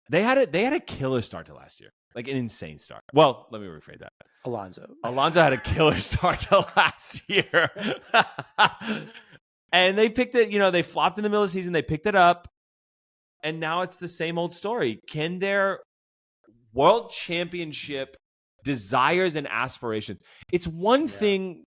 They had a killer start to last year, like an insane start. Well, let me rephrase that. Alonso had a killer start to last year, and they picked it. They flopped in the middle of the season. They picked it up, and now it's the same old story. Can their world championship desires and aspirations? It's one thing,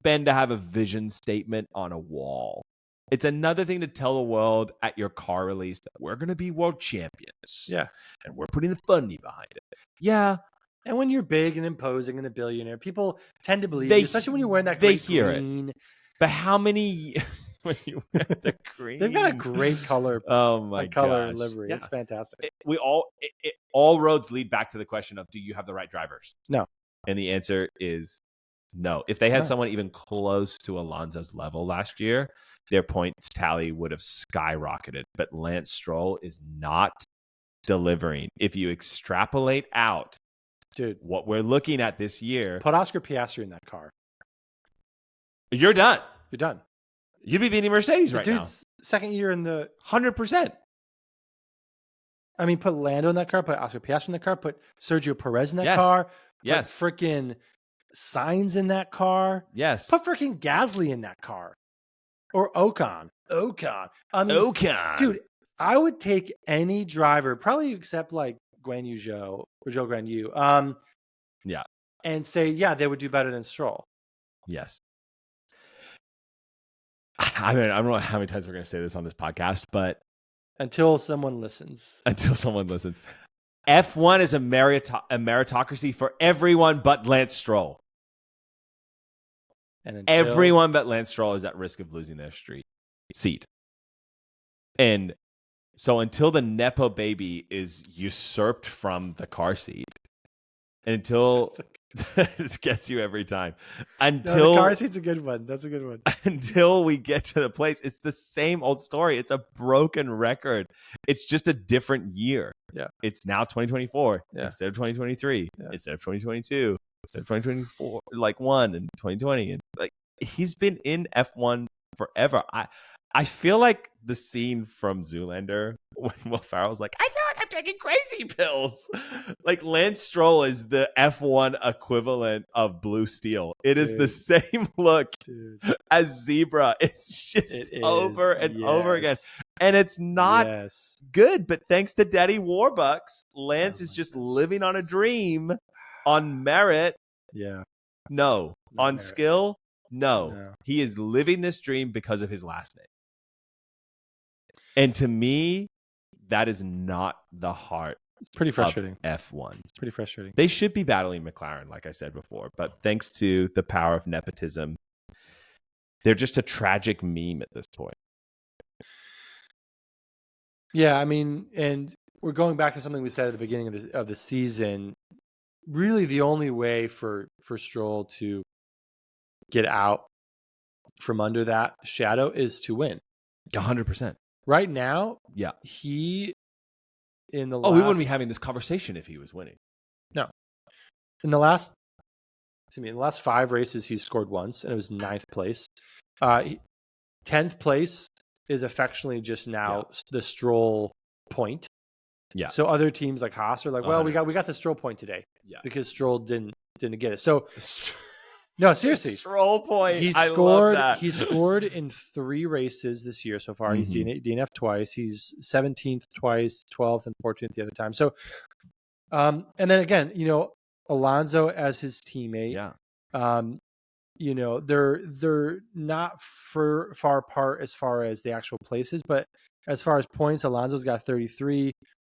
Ben, to have a vision statement on a wall. It's another thing to tell the world at your car release that we're going to be world champions. Yeah. And we're putting the funding behind it. Yeah. And when you're big and imposing and a billionaire, people tend to believe you, especially when you're wearing that great green. It. But how many... when you wear the green? They've got a great color. Oh my god, color livery. Yeah. It's fantastic. All roads lead back to the question of, do you have the right drivers? No. And the answer is no. If they had someone even close to Alonso's level last year, their points tally would have skyrocketed. But Lance Stroll is not delivering. If you extrapolate out, what we're looking at this year, put Oscar Piastri in that car. You're done. You're done. You'd be beating Mercedes right now. Second year in the 100%. I mean, put Lando in that car, put Oscar Piastri in the car, put Sergio Perez in that car. Yes. Put freaking Sainz in that car. Yes. Put freaking Gasly in that car. Or Ocon. I mean, Ocon. Dude, I would take any driver, probably except like Guan Yu Zhou or Zhou Guan Yu. Yeah. And say, they would do better than Stroll. Yes. I mean, I don't know how many times we're going to say this on this podcast, but until someone listens. F1 is a meritocracy for everyone but Lance Stroll. And everyone but Lance Stroll is at risk of losing their seat. And so until the Nepo baby is usurped from the car seat, and until this gets you every time. Until the car seat's a good one. That's a good one. Until we get to the place, it's the same old story. It's a broken record. It's just a different year. Yeah. It's now 2024 instead of 2023, instead of 2022, instead of 2024, like one in 2020. And like he's been in F1 forever. I feel like the scene from Zoolander when Will Ferrell's like, I feel like I'm taking crazy pills. Like Lance Stroll is the F1 equivalent of Blue Steel. It is the same look as Zebra. It's just over and over again. And it's not good, but thanks to Daddy Warbucks, Lance is just living on a dream on merit. Yeah. No. On merit. Skill? No. He is living this dream because of his last name. And to me, that is not the heart. It's pretty frustrating. Of F1. It's pretty frustrating. They should be battling McLaren, like I said before, but thanks to the power of nepotism, they're just a tragic meme at this point. Yeah, I mean, and we're going back to something we said at the beginning of the season. Really, the only way for Stroll to get out from under that shadow is to win. 100%. Right now, yeah, he in the we wouldn't be having this conversation if he was winning. No. In the last 5 races, he's scored once, and it was 9th place. 10th place is affectionately just now the Stroll point. Yeah. So other teams like Haas are like, well, 100%. we got the Stroll point today. Yeah. Because Stroll didn't get it. So no, seriously. Stroll point. He scored in 3 races this year so far. He's DNF twice. He's 17th twice, 12th and 14th the other time. So and then again, Alonso as his teammate. Yeah. They're not far apart as far as the actual places, but as far as points, Alonso's got 33,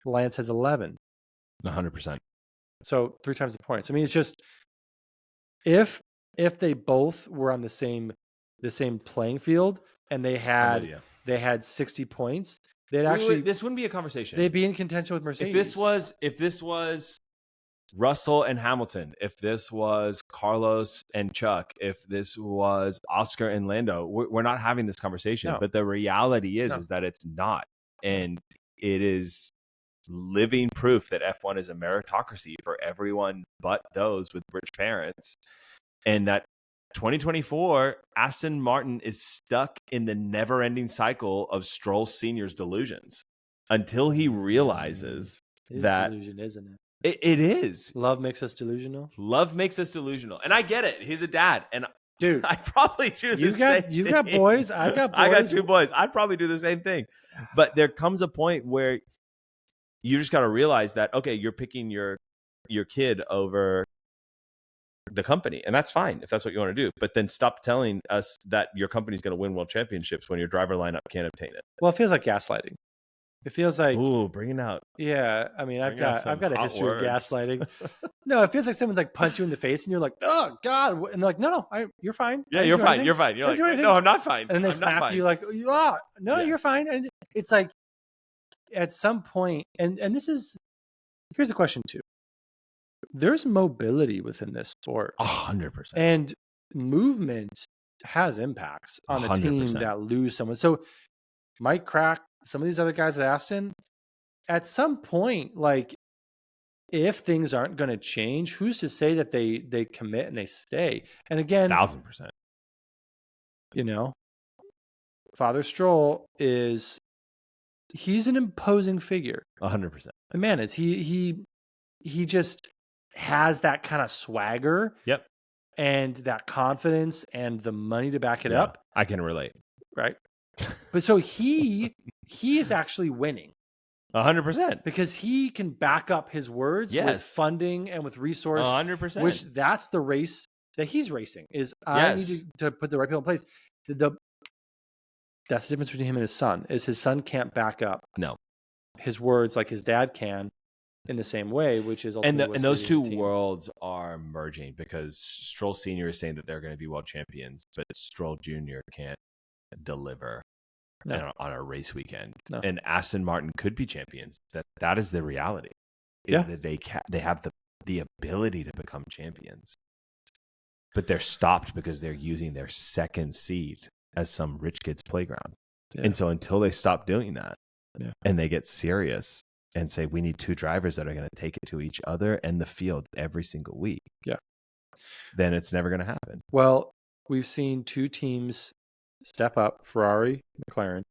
Lance has 11. 100%. So 3 times the points. I mean, it's just if they both were on the same playing field and they had 60 points, this wouldn't be a conversation. They'd be in contention with Mercedes. If this was Russell and Hamilton, if this was Carlos and Chuck, if this was Oscar and Lando, we're not having this conversation. No. But the reality is that it's not. And it is living proof that F1 is a meritocracy for everyone but those with rich parents. And that 2024, Aston Martin is stuck in the never-ending cycle of Stroll Sr.'s delusions until he realizes that delusion, isn't it? It is. Love makes us delusional. Love makes us delusional. And I get it. He's a dad. And dude, I probably do the same thing. You've got boys. I've got boys. I got 2 boys. I'd probably do the same thing. But there comes a point where you just got to realize that, okay, you're picking your kid over the company. And that's fine if that's what you want to do. But then stop telling us that your company's going to win world championships when your driver lineup can't obtain it. Well, it feels like gaslighting. It feels like bringing out. Yeah, I mean, I've got a history of gaslighting. No, it feels like someone's like punch you in the face, and you're like, "Oh God!" And they're like, "No, you're fine." Yeah, you're fine. You're fine. You're like, "No, I'm not fine." And then they slap you like, "No, you're fine." And it's like, at some point, and here's the question too. There's mobility within this sport, 100%, and movement has impacts on the 100%. Team that lose someone. So Mike Crack. Some of these other guys at Aston, at some point, like if things aren't going to change, who's to say that they commit and they stay? And again, 1,000%. Father Stroll he's an imposing figure. 100%. The man is he just has that kind of swagger. Yep. And that confidence and the money to back it up. I can relate. Right. But so he is actually winning 100% because he can back up his words with funding and with resource 100%, which that's the race that he's racing is I need to put the right people in place. That's the difference between him and his son is his son can't back up his words like his dad can in the same way, which is and those two worlds are merging because Stroll Sr. is saying that they're going to be world champions, but Stroll Jr. can't deliver on a race weekend. And Aston Martin could be champions. That is the reality. That they have the ability to become champions, but they're stopped because they're using their second seat as some rich kid's playground. And so until they stop doing that and they get serious and say we need 2 drivers that are going to take it to each other and the field every single week, then it's never going to happen. Well, we've seen 2 teams step up, Ferrari, McLaren.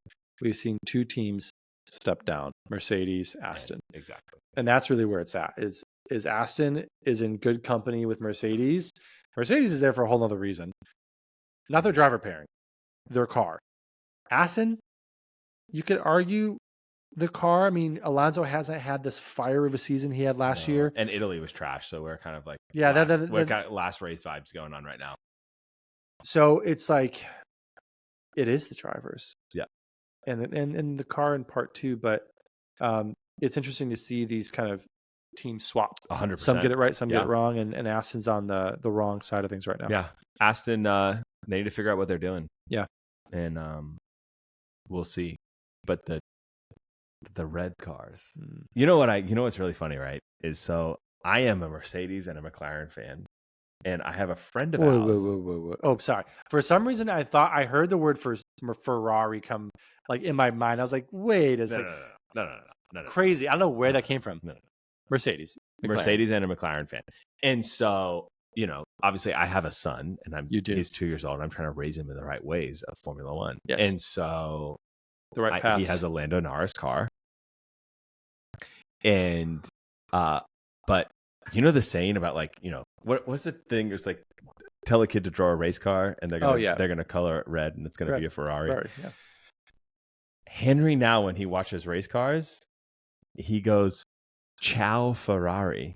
We've seen 2 teams step down, Mercedes, Aston. Exactly. And that's really where it's at. Is Aston is in good company with Mercedes. Mercedes is there for a whole other reason. Not their driver pairing, their car. Aston, you could argue the car. I mean, Alonso hasn't had this fire of a season he had last year. And Italy was trash, so we're kind of like we're got last race vibes going on right now. So it's like it is the drivers. Yeah. And the car in part 2, but it's interesting to see these kind of teams swap. 100%. Some get it right, some get it wrong, and Aston's on the wrong side of things right now. Yeah. Aston, they need to figure out what they're doing. Yeah. And we'll see. But the red cars. You know what's really funny, right? Is so I am a Mercedes and a McLaren fan. And I have a friend of ours. Whoa. Oh, sorry. For some reason, I thought I heard the word for Ferrari come like in my mind. I was like, wait a second. No. Crazy. I don't know where that came from. No. Mercedes. McLaren. Mercedes and a McLaren fan. And so, obviously I have a son and he's 2 years old. I'm trying to raise him in the right ways of Formula One. Yes. And so the right path. He has a Lando Norris car. And, but the saying about what's the thing? It's like, tell a kid to draw a race car and they're going to color it red and it's going to be a Ferrari. Yeah. Henry now, when he watches race cars, he goes, "Ciao Ferrari."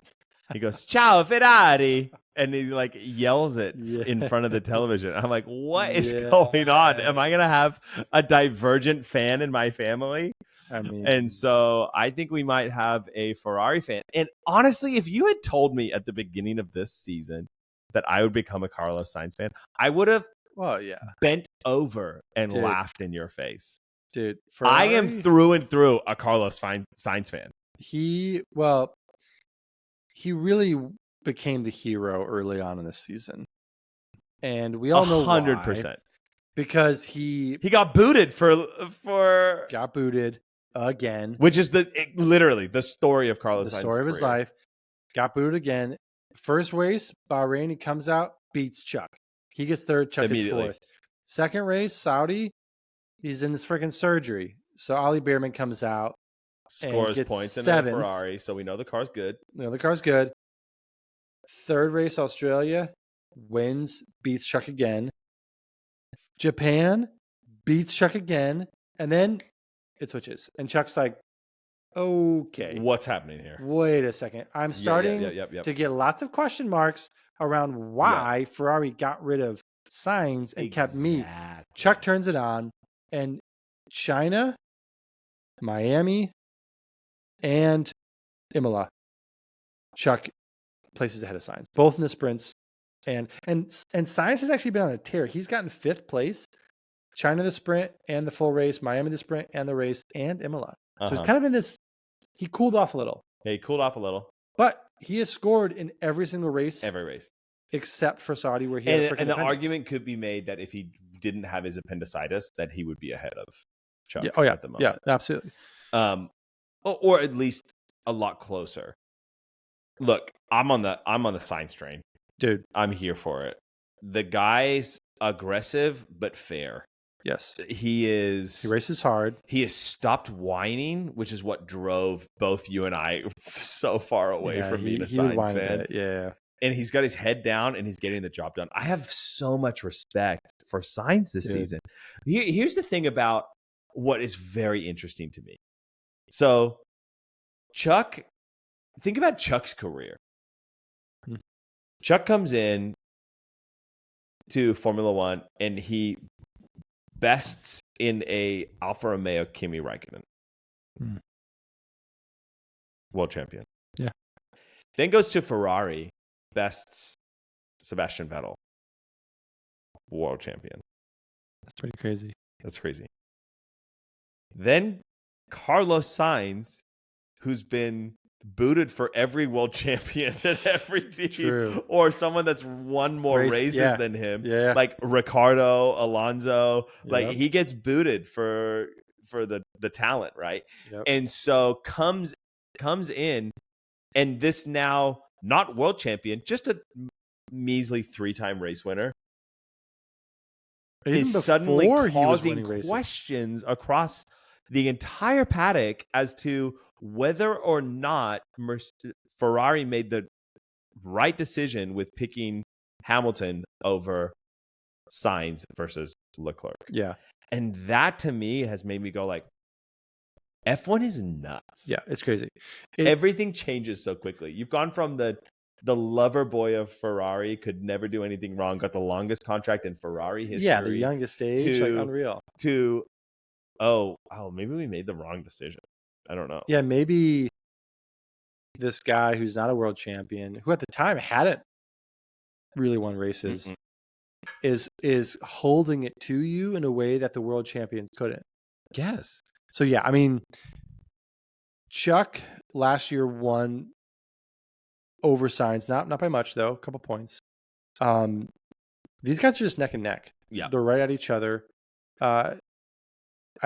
He goes, "Ciao Ferrari," and he yells it in front of the television. I'm like, what is going on? Am I gonna have a divergent fan in my family? And so I think we might have a Ferrari fan. And honestly, if you had told me at the beginning of this season that I would become a Carlos Sainz fan, I would have bent over and laughed in your face. Dude, Ferrari, I am through and through a Carlos Sainz fan. He really became the hero early on in this season. And we all know 100%. Why. Because he got booted for got booted again. Which is literally the story of Carlos Sainz's story of his life. Got booted again. First race, Bahrain, he comes out, beats Chuck. He gets third, Chuck gets fourth. Second race, Saudi, he's in this freaking surgery. So Ollie Behrman comes out. Scores points in a Ferrari, so we know the car's good. Third race, Australia, wins, beats Chuck again. Japan, beats Chuck again. And then it switches. And Chuck's like, okay. What's happening here? Wait a second. I'm starting to get lots of question marks around why Ferrari got rid of Sainz and kept me. Chuck turns it on. And China, Miami, and Imola, Chuck places ahead of Sainz, both in the sprints. And Sainz has actually been on a tear. He's gotten 5th place. China the sprint and the full race, Miami the sprint and the race, and Imola. So he's kind of in this. He cooled off a little. Yeah, he cooled off a little. But he has scored in every single race. Every race. Except for Saudi, where he had a freaking appendix. argument could be made that if he didn't have his appendicitis, that he would be ahead of Chuck at the moment. Yeah, absolutely. Or at least a lot closer. Look, I'm on the Sainz train. Dude. I'm here for it. The guy's aggressive but fair. Yes. He races hard. He has stopped whining, which is what drove both you and I so far away from being a Sainz fan. Yeah. And he's got his head down and he's getting the job done. I have so much respect for Sainz this season. Here's the thing about what is very interesting to me. So, think about Chuck's career. Chuck comes in to Formula One and he bests in a Alfa Romeo Kimi Räikkönen. World champion. Yeah. Then goes to Ferrari, bests Sebastian Vettel. World champion. That's pretty crazy. That's crazy. Then Carlos Sainz, who's been booted for every world champion at every team, or someone that's won more races than him, like Ricardo, Alonso, like he gets booted for the talent, right? And so comes in, and this now not world champion, just a measly 3-time race winner, is suddenly causing questions across the entire paddock as to whether or not Ferrari made the right decision with picking Hamilton over Sainz versus Leclerc. Yeah. And that to me has made me go like, F1 is nuts. Yeah, it's crazy. Everything changes so quickly. You've gone from the lover boy of Ferrari, could never do anything wrong, got the longest contract in Ferrari history. Yeah, the youngest age, like unreal. To, maybe we made the wrong decision. I don't know. Yeah, maybe this guy who's not a world champion, who at the time hadn't really won races, is holding it to you in a way that the world champions couldn't. Yes. So yeah, I mean, Chuck last year won over Sainz, not by much though, a couple points. These guys are just neck and neck. Yeah, they're right at each other. I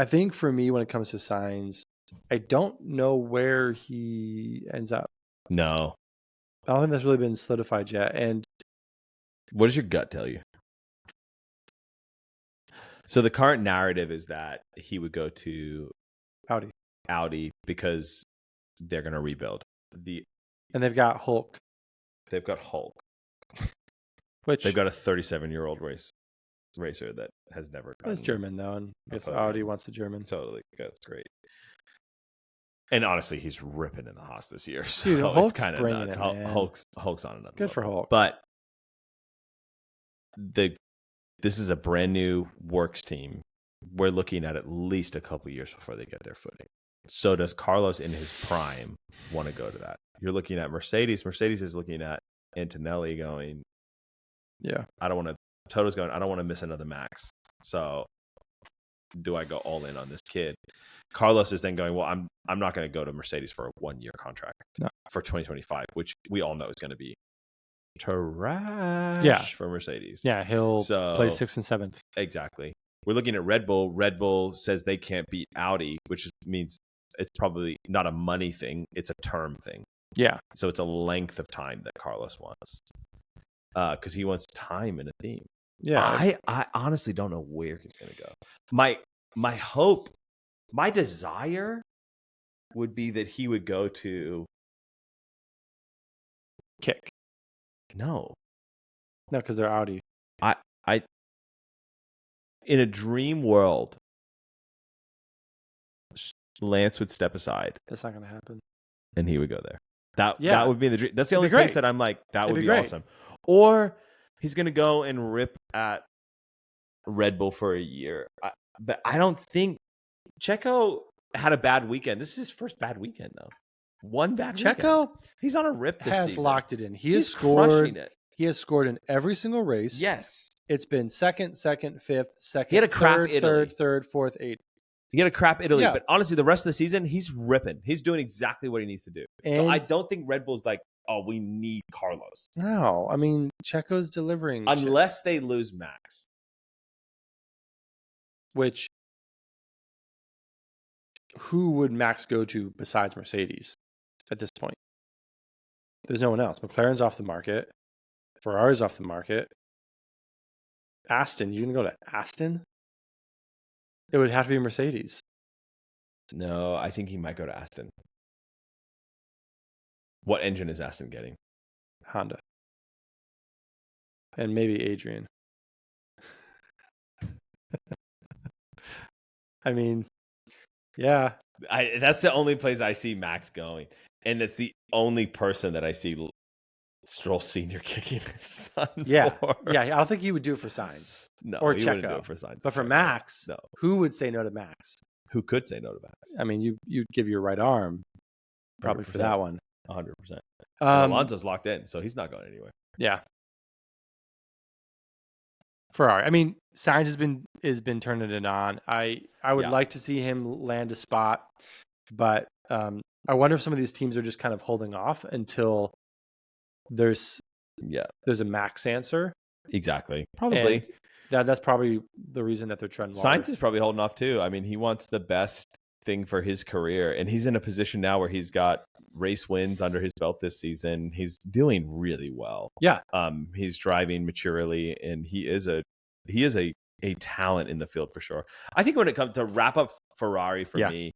think for me, when it comes to Sainz, I don't know where he ends up. No. I don't think that's really been solidified yet. And what does your gut tell you? So the current narrative is that he would go to Audi because they're going to rebuild. And they've got Hulk. They've got Hulk. Which they've got a 37-year-old racer that has never gotten. It's German though, and I guess Audi wants the German. Totally, that's great. And honestly, he's ripping in the Haas this year. So dude, Hulk's it's kind of nuts. Hulk's on another. Good for Hulk. But this is a brand new works team. We're looking at least a couple years before they get their footing. So does Carlos in his prime want to go to that? You're looking at Mercedes. Mercedes is looking at Antonelli going, yeah, Toto's going, I don't want to miss another Max. So do I go all in on this kid? Carlos is then going, well, I'm not going to go to Mercedes for a 1-year contract for 2025, which we all know is going to be trash for Mercedes. Yeah, he'll play 6th and 7th. Exactly. We're looking at Red Bull. Red Bull says they can't beat Audi, which means it's probably not a money thing. It's a term thing. Yeah. So it's a length of time that Carlos wants because he wants time in a team. Yeah. I honestly don't know where he's going to go. My hope, my desire would be that he would go to Kick. No, because they're Audi. I in a dream world, Lance would step aside. That's not going to happen. And he would go there. That would be the dream. That's the only place that I'm like, that would be awesome. Or he's going to go and rip at Red Bull for a year. But I don't think Checo had a bad weekend. This is his first bad weekend, though. One bad weekend. Checo, he's on a rip this season. Has locked it in. He has scored. He has scored in every single race. Yes. It's been second, fifth, second. He had a crap Italy. Third, fourth, eighth. He had a crap Italy, but honestly, the rest of the season, he's ripping. He's doing exactly what he needs to do. So I don't think Red Bull's like, oh, we need Carlos. No, I mean, Checo's delivering. Unless they lose Max. Which, who would Max go to besides Mercedes at this point? There's no one else. McLaren's off the market. Ferrari's off the market. Aston, you're going to go to Aston? It would have to be Mercedes. No, I think he might go to Aston. What engine is Aston getting? Honda. And maybe Adrian. I mean, yeah. That's the only place I see Max going. And that's the only person that I see Stroll Sr. kicking his son for. Yeah, I don't think he would do it for Sainz. No, or he Checo. wouldn't do it for Sainz. But for Max, no. Who would say no to Max? Who could say no to Max? I mean, you'd give your right arm probably 100%. For that one. 100%. Alonso's locked in, so he's not going anywhere. Yeah. Ferrari. I mean, Sainz has been turning it on. I would like to see him land a spot, but I wonder if some of these teams are just kind of holding off until there's a Max answer. Exactly. Probably. And that's probably the reason that they're trending. Sainz is probably holding off too. I mean, he wants the best thing for his career, and he's in a position now where he's got race wins under his belt this season. He's doing really well. Yeah. He's driving maturely, and he is a talent in the field for sure. I think when it comes to wrap up Ferrari for me,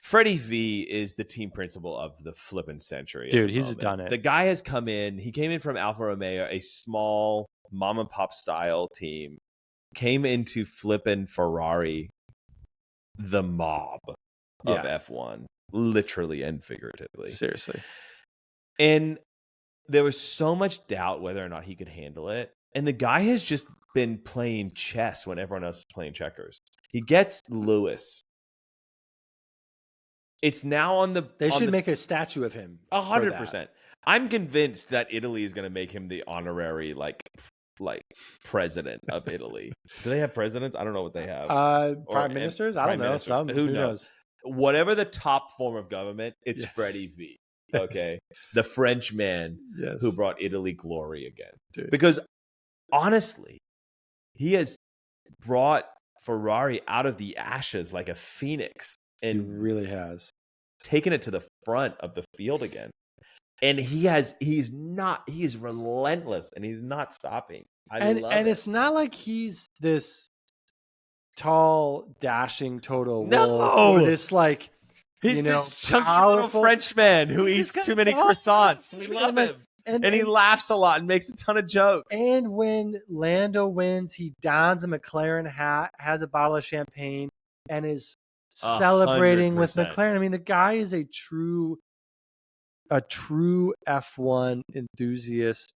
Freddie V is the team principal of the flippin' century. Dude, he's done it. The guy has come in. He came in from Alfa Romeo, a small mom and pop style team, came into flippin' Ferrari, the mob of F1, literally and figuratively. Seriously. And there was so much doubt whether or not he could handle it. And the guy has just been playing chess when everyone else is playing checkers. He gets Lewis. It's now on the... They should make a statue of him. 100%. I'm convinced that Italy is going to make him the honorary, like president of Italy. Do they have presidents? I don't know what they have. Prime ministers? I don't know. Some. Who knows? Whatever the top form of government, it's Freddie V. Okay. The French man who brought Italy glory again. Dude. Because honestly, he has brought Ferrari out of the ashes like a phoenix. and he really has taken it to the front of the field again. And he is relentless and he's not stopping. I love it. It's not like he's this tall, dashing Toto Wolff or this like, he's this chunky little Frenchman who eats too many croissants. We love him. And he laughs a lot and makes a ton of jokes. And when Lando wins, he dons a McLaren hat, has a bottle of champagne, and is celebrating 100%. With McLaren. I mean, the guy is a true F1 enthusiast,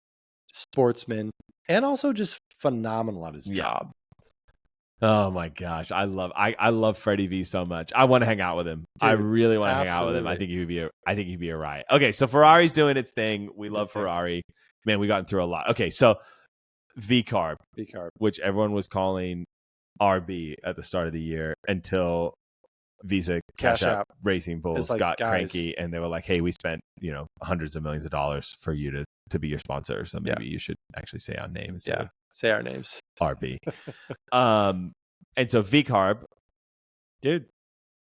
sportsman, and also just phenomenal at his job. Oh my gosh, I love Freddie V so much. I want to hang out with him. Dude, I really want to hang out with him. I think he'd be a riot. Okay, so Ferrari's doing its thing. We love Ferrari. Man, we gotten through a lot. Okay, so V-Carb, which everyone was calling RB at the start of the year until Visa Cash App Racing Bulls got cranky and they were like, "Hey, we spent hundreds of millions of dollars for you to be your sponsor, so maybe you should actually say our names." Yeah, say our names. RB. And so V-Carb, dude,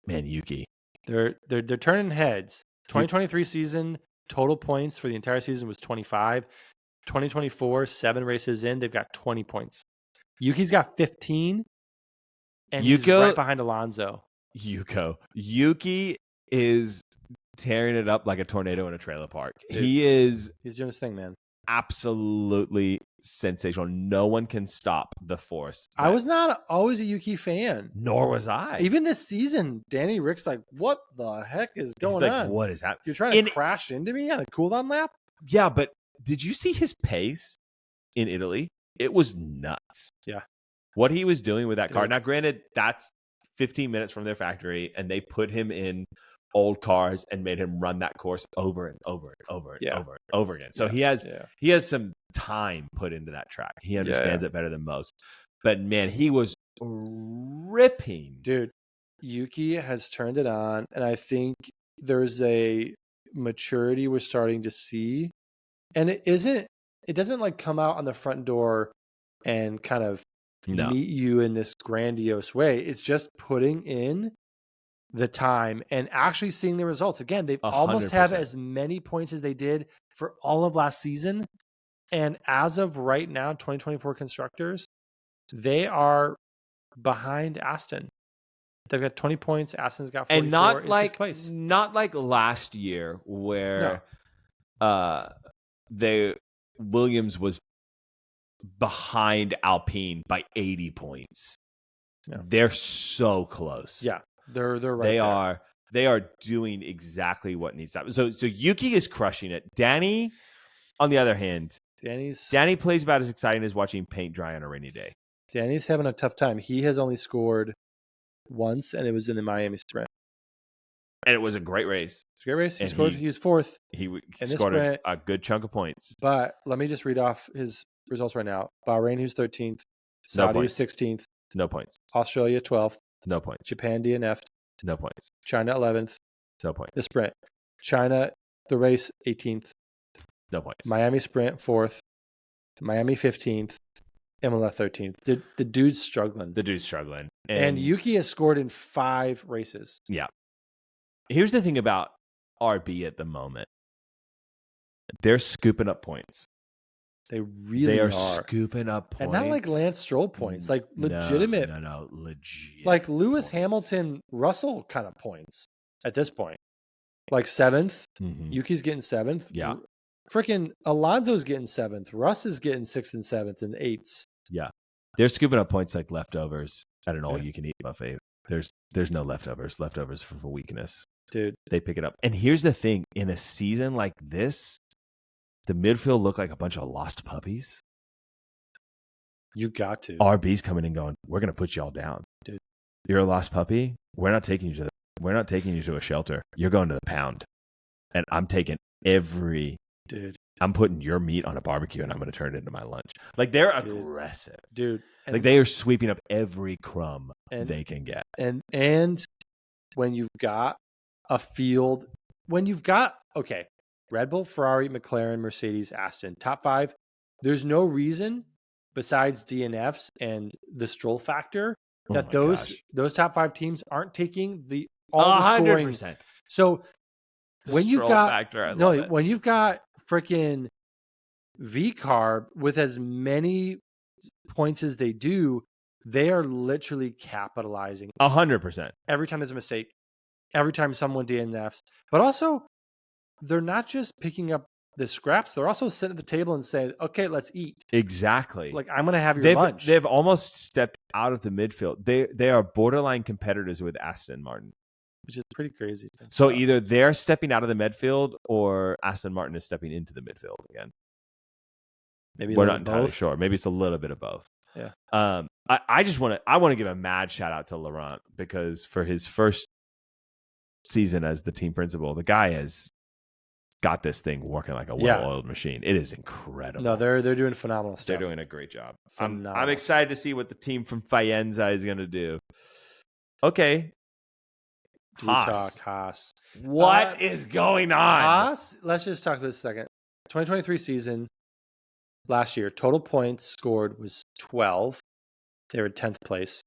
man, Yuki, they're turning heads. 2023 season total points for the entire season was 25. 2024, 7 races in, they've got 20 points. Yuki's got 15, and he's right behind Alonso. Yuki is tearing it up like a tornado in a trailer park. Dude, he's doing his thing, man. Absolutely sensational. No one can stop the force. I was not always a Yuki fan. Nor was I. Even this season, Danny Rick's like, what the heck is going on? What is happening? You're trying to crash into me on a cooldown lap? Yeah, but did you see his pace in Italy? It was nuts. Yeah. What he was doing with that car. Now, granted, that's 15 minutes from their factory, and they put him in old cars and made him run that course over and over and over and over and over again. So he has some time put into that track. He understands it better than most. But man, he was ripping. Dude, Yuki has turned it on, and I think there's a maturity we're starting to see. And it doesn't like come out on the front door and kind of meet you in this grandiose way. It's just putting in the time and actually seeing the results. Again, they almost have as many points as they did for all of last season. And as of right now, 2024 constructors, they are behind Aston. They've got 20 points. Aston's got 44. And not like last year where Williams was behind Alpine by 80 points. Yeah. They're so close. Yeah. They're right. They are doing exactly what needs to happen. So Yuki is crushing it. Danny, on the other hand, Danny plays about as exciting as watching paint dry on a rainy day. Danny's having a tough time. He has only scored once, and it was in the Miami sprint. And it was a great race. It's a great race. He was fourth. He scored a good chunk of points. But let me just read off his results right now. Bahrain, who's 13th. Saudi, who's 16th. No points. Australia, 12th. No points. Japan, DNF'd. No points. China, 11th. No points. The sprint. China, the race, 18th. No points. Miami sprint, 4th. Miami, 15th. Imola, 13th. The dude's struggling. And Yuki has scored in 5 races. Yeah. Here's the thing about RB at the moment. They're scooping up points. They really are scooping up points. And not like Lance Stroll points, like legitimate. No, legit. Like Lewis Hamilton, Russell kind of points at this point. Like 7th. Mm-hmm. Yuki's getting 7th. Yeah. Freaking Alonso's getting 7th. Russ is getting 6th and 7th and 8th. Yeah. They're scooping up points like leftovers at an all-you-can-eat buffet. There's no leftovers. Leftovers for weakness. Dude. They pick it up. And here's the thing. In a season like this, the midfield look like a bunch of lost puppies. You got to. RB's coming and going, we're going to put y'all down. Dude. You're a lost puppy? We're not taking you to a shelter. You're going to the pound. And I'm taking I'm putting your meat on a barbecue and I'm going to turn it into my lunch. Like they're aggressive. Dude. Like they are sweeping up every crumb they can get. And when you've got a field, Red Bull, Ferrari, McLaren, Mercedes, Aston, top 5. There's no reason besides DNFs and the Stroll factor that those top 5 teams aren't taking the all the scoring. 100%. So when you've got factor, when you've got freaking VCarb with as many points as they do, they are literally capitalizing 100%. Every time there's a mistake, every time someone DNFs, but also they're not just picking up the scraps. They're also sitting at the table and saying, okay, let's eat. Exactly. Like, I'm going to have your lunch. They've almost stepped out of the midfield. They are borderline competitors with Aston Martin. Which is pretty crazy. So either they're stepping out of the midfield or Aston Martin is stepping into the midfield again. Maybe we're not entirely sure. Maybe it's a little bit of both. Yeah. I want to give a mad shout out to Laurent because for his first season as the team principal, the guy has got this thing working like a well-oiled machine. It is incredible. No, they're doing phenomenal stuff. They're doing a great job. I'm excited to see what the team from Faenza is going to do. Okay. Haas. What is going on? Haas, let's just talk this a second. 2023 season, last year, total points scored was 12. They were 10th place.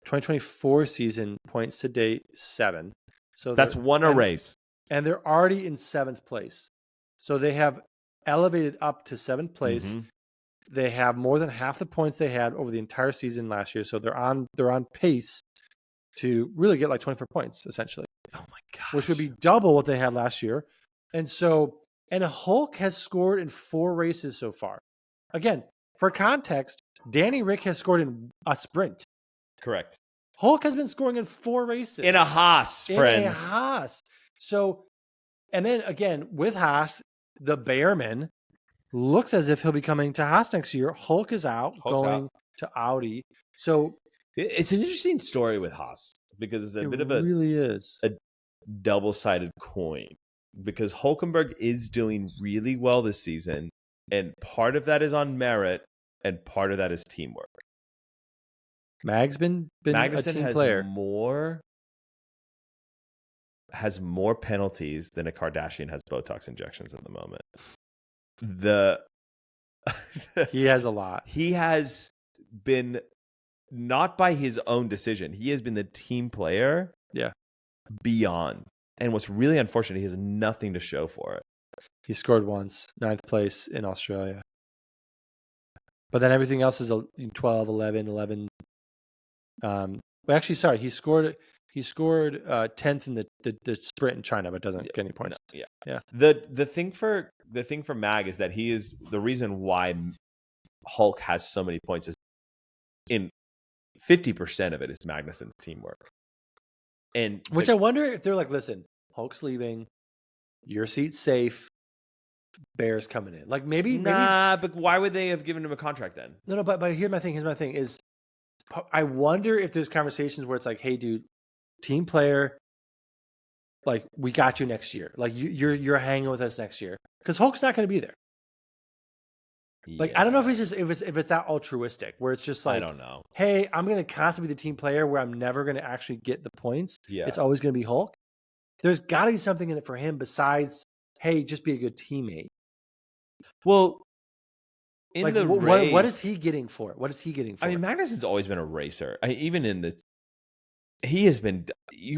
2024 season, points to date, 7. So that's won a race. And they're already in 7th place. So they have elevated up to 7th place. Mm-hmm. They have more than half the points they had over the entire season last year. So they're on pace to really get like 24 points, essentially. Oh my gosh. Which would be double what they had last year. And Hulk has scored in 4 races so far. Again, for context, Danny Rick has scored in a sprint. Correct. Hulk has been scoring in 4 races. In a Haas, friends. In a Haas. So, and then again, with Haas, the Bearman looks as if he'll be coming to Haas next year. Hulk is out, going to Audi. So it's an interesting story with Haas because it's a bit of a really is a double-sided coin because Hulkenberg is doing really well this season, and part of that is on merit, and part of that is teamwork. Mag's been Magnussen a team player. Has more penalties than a Kardashian has Botox injections at the moment. He has a lot. He has been not by his own decision. He has been the team player. Yeah. Beyond. And what's really unfortunate, he has nothing to show for it. He scored once, 9th place in Australia. But then everything else is 12, 11. Actually, sorry, he scored 10th in the sprint in China, but doesn't get any points. No, yeah. The thing for Mag is that he is the reason why Hulk has so many points is in 50% of it is Magnussen's teamwork. And which I wonder if they're like, listen, Hulk's leaving, your seat's safe, Bear's coming in. Like maybe but why would they have given him a contract then? No, but here's my thing is I wonder if there's conversations where it's like, hey dude, team player, like we got you next year. Like you're hanging with us next year. Because Hulk's not gonna be there. Like I don't know if it's that altruistic where it's just like I don't know. Hey, I'm gonna constantly be the team player where I'm never gonna actually get the points. Yeah. It's always gonna be Hulk. There's gotta be something in it for him besides, hey, just be a good teammate. Well, race, what is he getting for it? What is he getting for it? I mean, Magnussen's always been a racer. Even in the he has been.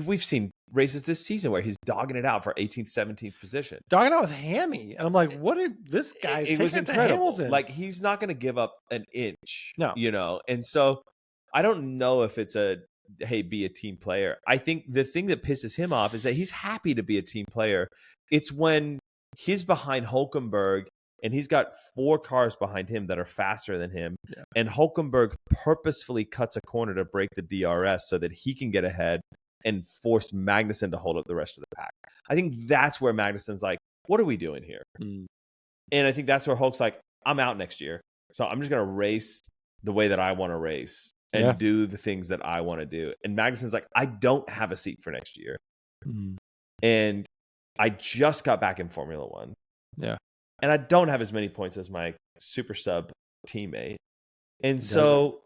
We've seen races this season where he's dogging it out for 18th, 17th position, dogging out with Hammy, and I'm like, what did this guy? It was incredible. Like he's not going to give up an inch. No, and so I don't know if it's be a team player. I think the thing that pisses him off is that he's happy to be a team player. It's when he's behind Hulkenberg and he's got 4 cars behind him that are faster than him. Yeah. And Hulkenberg purposefully cuts a corner to break the DRS so that he can get ahead and force Magnussen to hold up the rest of the pack. I think that's where Magnussen's like, what are we doing here? And I think that's where Hulk's like, I'm out next year. So I'm just going to race the way that I want to race and do the things that I want to do. And Magnussen's like, I don't have a seat for next year. And I just got back in Formula One. Yeah. And I don't have as many points as my super sub teammate. And so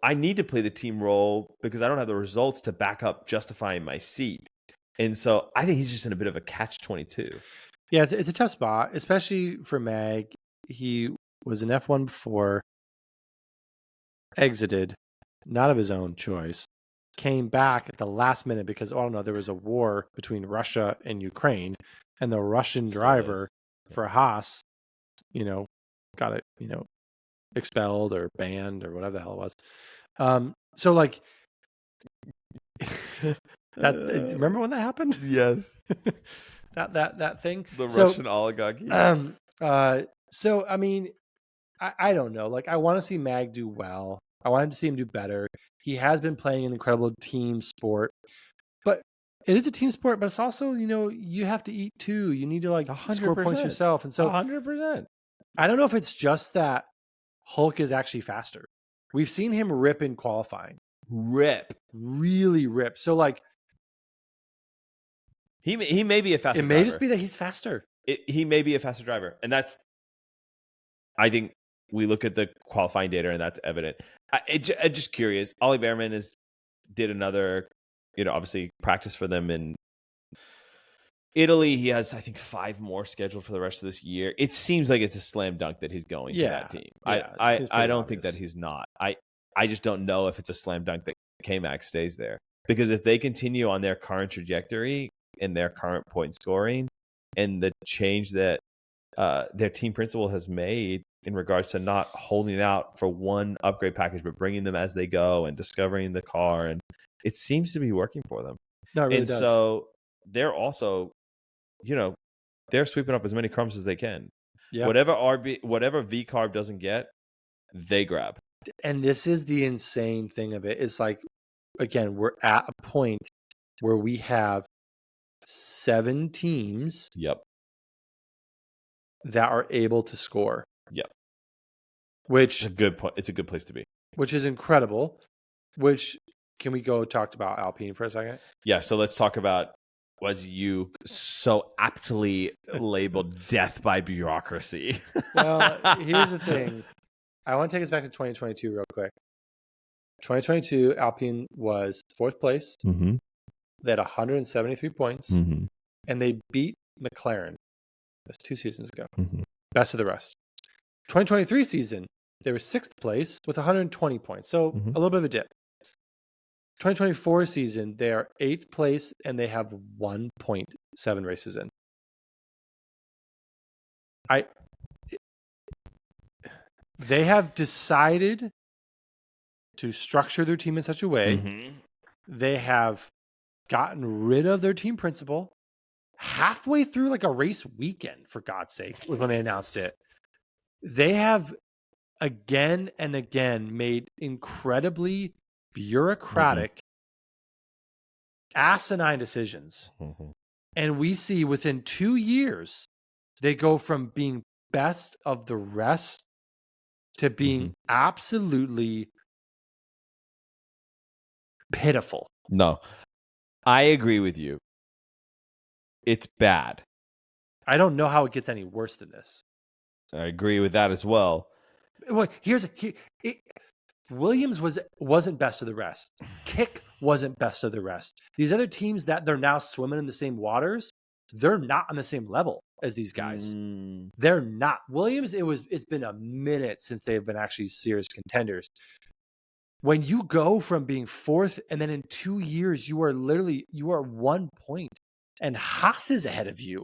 I need to play the team role because I don't have the results to back up justifying my seat. And so I think he's just in a bit of a catch-22. Yeah, it's a tough spot, especially for Mag. He was in F1 before, exited, not of his own choice. came back at the last minute because, I don't know, there was a war between Russia and Ukraine, and the Russian driver for Haas, got it, expelled or banned or whatever the hell it was. So like remember when that happened? Yes. that thing. Russian oligarchy. So I mean, I don't know. Like, I want to see Mag do well. I wanted to see him do better. He has been playing an incredible team sport, but it is a team sport. But it's also, you have to eat too. You need to 100%. Score points yourself, and so 100%. I don't know if it's just that Hulk is actually faster. We've seen him rip in qualifying. Really rip. So he may be a faster driver. It may just be that he's faster. He may be a faster driver. And that's, I think we look at the qualifying data and that's evident. I'm just curious. Ollie Behrman did another, obviously practice for them in Italy. He has, I think, 5 more scheduled for the rest of this year. It seems like it's a slam dunk that he's going to that team. I don't think that he's not. I just don't know if it's a slam dunk that K-Max stays there. Because if they continue on their current trajectory and their current point scoring and the change that their team principal has made in regards to not holding out for one upgrade package, but bringing them as they go and discovering the car, and it seems to be working for them. No, it really does. So they're also, they're sweeping up as many crumbs as they can. Yeah. Whatever V carb doesn't get, they grab. And this is the insane thing of it. It's like, again, we're at a point where we have 7 teams. Yep. That are able to score. Yep. Which it's a good point. It's a good place to be. Which is incredible. Which, can we go talk about Alpine for a second? Yeah. So let's talk about, was you so aptly labeled death by bureaucracy. Well, here's the thing. I want to take us back to 2022 real quick. 2022, Alpine was 4th place. Mm-hmm. They had 173 points. Mm-hmm. And they beat McLaren. That's 2 seasons ago. Mm-hmm. Best of the rest. 2023 season, they were 6th place with 120 points. So a little bit of a dip. 2024 season, they are 8th place and they have 1.7 races in. They have decided to structure their team in such a way. Mm-hmm. They have gotten rid of their team principal halfway through a race weekend, for God's sake, when they announced it. They have again and again made incredibly bureaucratic, asinine decisions. Mm-hmm. And we see within 2 years, they go from being best of the rest to being absolutely pitiful. No, I agree with you. It's bad. I don't know how it gets any worse than this. I agree with that as well. Well, Williams wasn't best of the rest. Kick wasn't best of the rest. These other teams that they're now swimming in the same waters, they're not on the same level as these guys. They're not. Williams, it's been a minute since they've been actually serious contenders. When you go from being 4th and then in 2 years you are 1 point and Haas is ahead of you.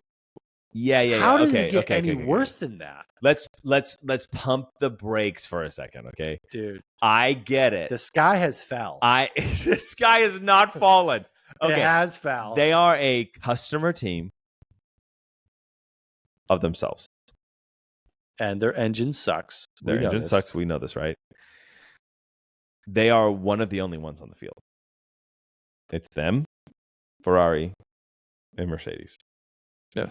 Yeah. How does it get any worse than that? Let's pump the brakes for a second, okay? Dude, I get it. The sky has fell. The sky has not fallen. Okay. It has fell. They are a customer team of themselves. And their engine sucks. Their engine sucks. We know this, right? They are one of the only ones on the field. It's them, Ferrari, and Mercedes. Yeah.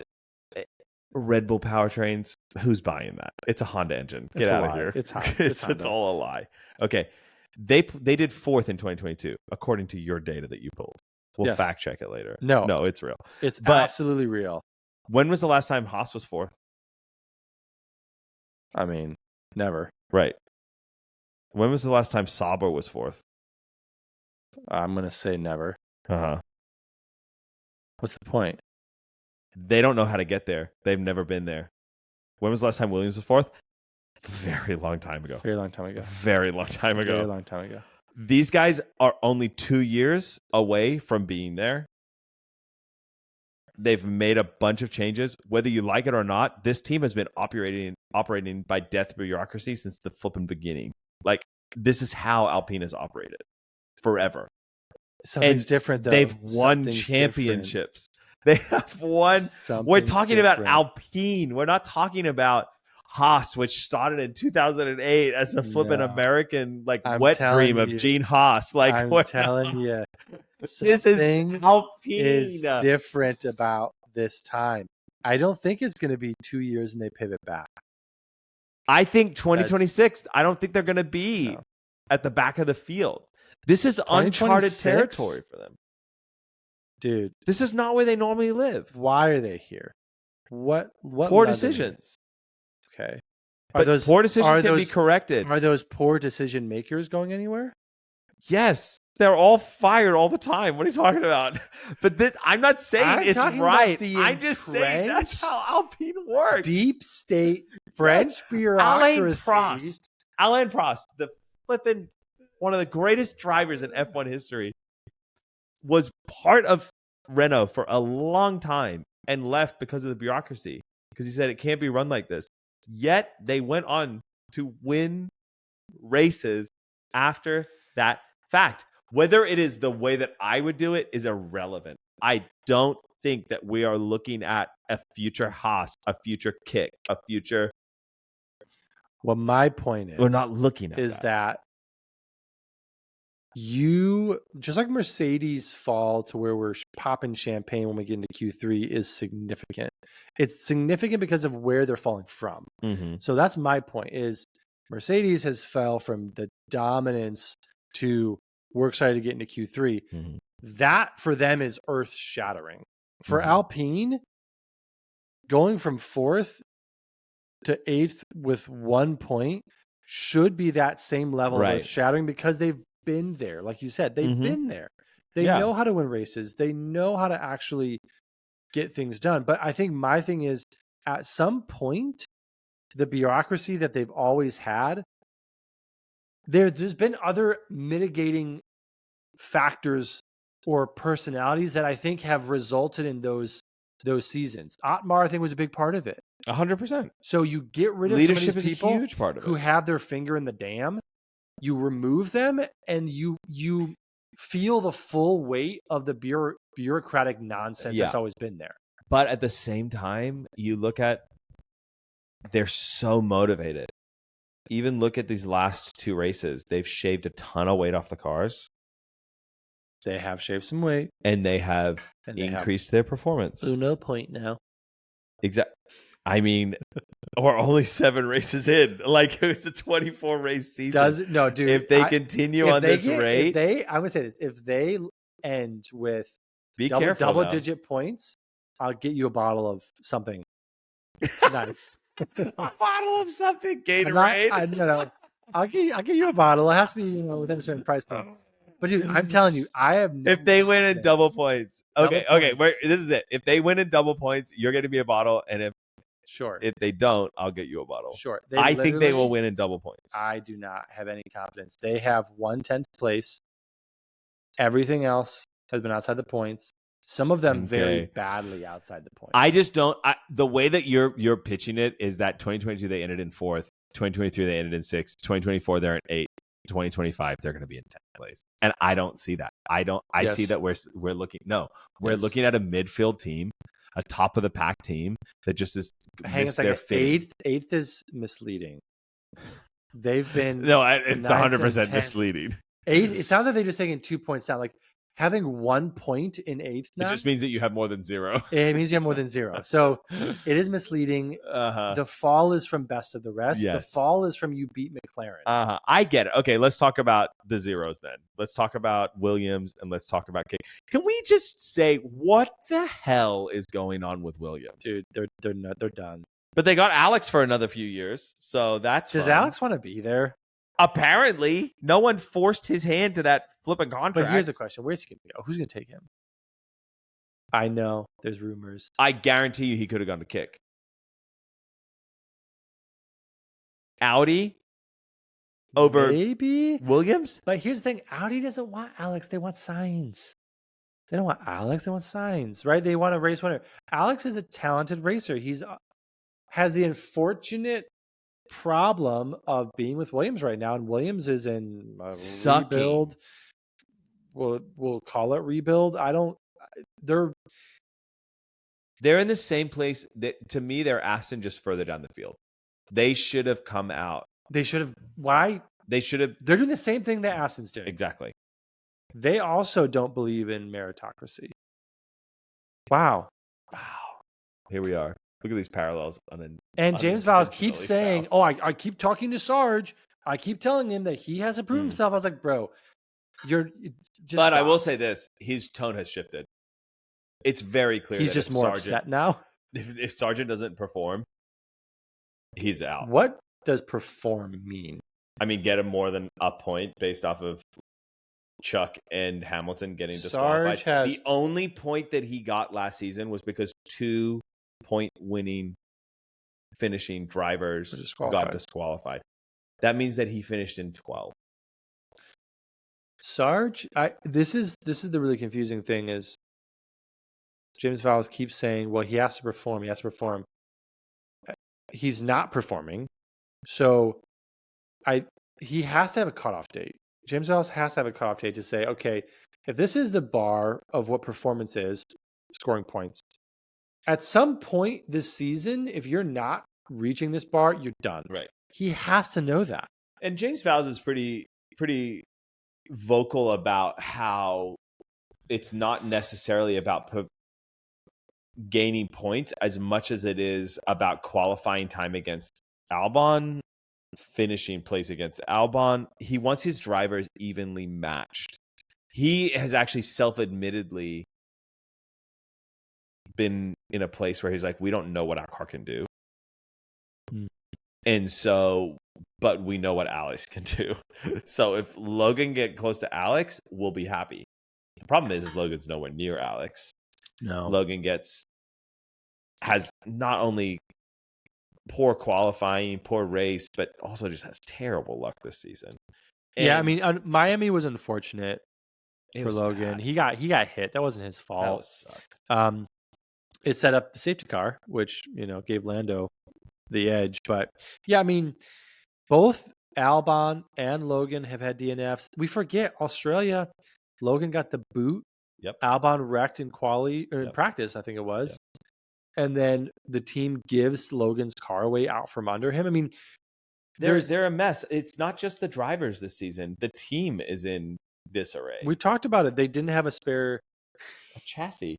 Red Bull powertrains, who's buying that? It's a Honda engine. Get out of here. It's It's all a lie. Okay. They did 4th in 2022, according to your data that you pulled. We'll fact check it later. No, it's real. It's absolutely real. When was the last time Haas was 4th? I mean, never. Right. When was the last time Sauber was 4th? I'm going to say never. Uh-huh. What's the point? They don't know how to get there. They've never been there. When was the last time Williams was 4th? Very long time ago. Very long time ago. Very long time ago. Very long time ago. These guys are only 2 years away from being there. They've made a bunch of changes. Whether you like it or not, this team has been operating by death bureaucracy since the flipping beginning. Like, this is how Alpine has operated forever. Something's different, though. They've won championships. They have won. We're talking about Alpine. We're not talking about Haas, which started in 2008 as a flipping American wet dream of Gene Haas. I'm telling you, this is Alpine. Is different about this time. I don't think it's going to be 2 years and they pivot back. I think 2026. I don't think they're going to be at the back of the field. This is uncharted territory for them. Dude, this is not where they normally live. Why are they here? What poor decisions? Okay. But those poor decisions can be corrected. Are those poor decision makers going anywhere? Yes. They're all fired all the time. What are you talking about? But I'm not saying it's right. I'm just saying that's how Alpine works. Deep state French bureaucracy. Alain Prost, the flipping one of the greatest drivers in F1 history, was part of Renault for a long time and left because of the bureaucracy, because he said it can't be run like this. Yet they went on to win races after that fact. Whether it is the way that I would do it is irrelevant. I don't think that we are looking at a future Haas, a future Kick, a future. Well, my point is, we're not looking at that you, just like Mercedes fall to where we're popping champagne when we get into Q3 is significant. It's significant because of where they're falling from. Mm-hmm. So that's my point, is Mercedes has fell from the dominance to we're excited to get into Q3. Mm-hmm. That for them is earth shattering. For Alpine, going from 4th to 8th with 1 point should be that same level of earth shattering, because they've been there. Like you said, they've been there. They know how to win races. They know how to actually get things done. But I think my thing is, at some point, the bureaucracy that they've always had, there's been other mitigating factors or personalities that I think have resulted in those seasons. Otmar, I think, was a big part of it. 100%. So you get rid of leadership some of these people is a huge part of who it. have their finger in the dam. You remove them, and you feel the full weight of the bureaucratic nonsense that's always been there. But at the same time, you look at, they're so motivated. Even look at these last 2 races. They've shaved a ton of weight off the cars. They have shaved some weight. And they have increased their performance. Uno point now. Exactly. I mean, we're only 7 races in. Like, it's a 24 race season. Dude. If they continue on this rate, I'm gonna say this: if they end with double-digit points, I'll get you a bottle of something nice. A bottle of something, Gatorade. No. I'll get you a bottle. It has to be, within a certain price point. But dude, I'm telling you, I have no if they win in double points. Okay. This is it. If they win in double points, you're going to be a bottle. And if they don't, I'll get you a bottle. Sure. I think they will win in double points. I do not have any confidence. They have 1/10th place. Everything else has been outside the points. Some of them very badly outside the points. I just don't. The way that you're pitching it is that 2022 they ended in 4th, 2023 they ended in 6th, 2024 they're in 8th, 2025 they're going to be in 10th place, and I don't see that. I see that we're looking. No, we're looking at a midfield team, a top of the pack team that just is. Hang on a second. 8th is misleading. They've been it's 100% misleading. 8th. It sounds like they're just taking 2 points down. Like, having 1 point in 8th now, it just means that you have more than 0. It means you have more than 0. So it is misleading. The fall is from best of the rest. Yes. The fall is from you beat McLaren. I get it. Okay, let's talk about the zeros then. Let's talk about Williams and let's talk about Kick. Can we just say what the hell is going on with Williams? Dude, they're done. But they got Alex for another few years, so that's Does fun. Alex want to be there? Apparently, no one forced his hand to that flipping contract. But here's the question: where's he going to go? Who's going to take him? I know there's rumors. I guarantee you, he could have gone to Kick. Audi over maybe Williams. But here's the thing: Audi doesn't want Alex; they want Sainz. They don't want Alex; they want Sainz, right? They want a race winner. Alex is a talented racer. He's has the unfortunate problem of being with Williams right now, and Williams is in a rebuild. We'll call it rebuild. They're in the same place that, to me, they're Aston just further down the field. They should have come out. They should have. Why? They should have. They're doing the same thing that Aston's doing. Exactly. They also don't believe in meritocracy. Wow. Here we are. Look at these parallels. And James Vowles keeps saying, I keep talking to Sarge. I keep telling him that he has to prove himself. I was like, bro, you're just But stop. I will say this. His tone has shifted. It's very clear. He's just more upset now. If Sargent doesn't perform, he's out. What does perform mean? I mean, get him more than a point based off of Chuck and Hamilton getting disqualified. The only point that he got last season was because 2 point-winning finishing drivers got disqualified. That means that he finished in 12. Sarge, this is the really confusing thing is James Vowles keeps saying, well, he has to perform. He has to perform. He's not performing. So he has to have a cutoff date. James Vowles has to have a cutoff date to say, okay, if this is the bar of what performance is, scoring points, at some point this season, if you're not reaching this bar, you're done. Right. He has to know that. And James Vowles is pretty vocal about how it's not necessarily about gaining points as much as it is about qualifying time against Albon, finishing place against Albon. He wants his drivers evenly matched. He has actually self-admittedly been in a place where he's like, we don't know what our car can do. And so, but we know what Alex can do. So if Logan get close to Alex, we'll be happy. The problem is Logan's nowhere near Alex. No. Logan has not only poor qualifying, poor race, but also just has terrible luck this season. And yeah, I mean, Miami was unfortunate for Logan. Bad. He got hit. That wasn't his fault. That sucked. It set up the safety car, which gave Lando the edge. But yeah, I mean, both Albon and Logan have had DNFs. We forget Australia. Logan got the boot. Yep. Albon wrecked in quali or in practice, I think it was. Yep. And then the team gives Logan's car away out from under him. I mean, they're a mess. It's not just the drivers this season. The team is in disarray. We talked about it. They didn't have a chassis.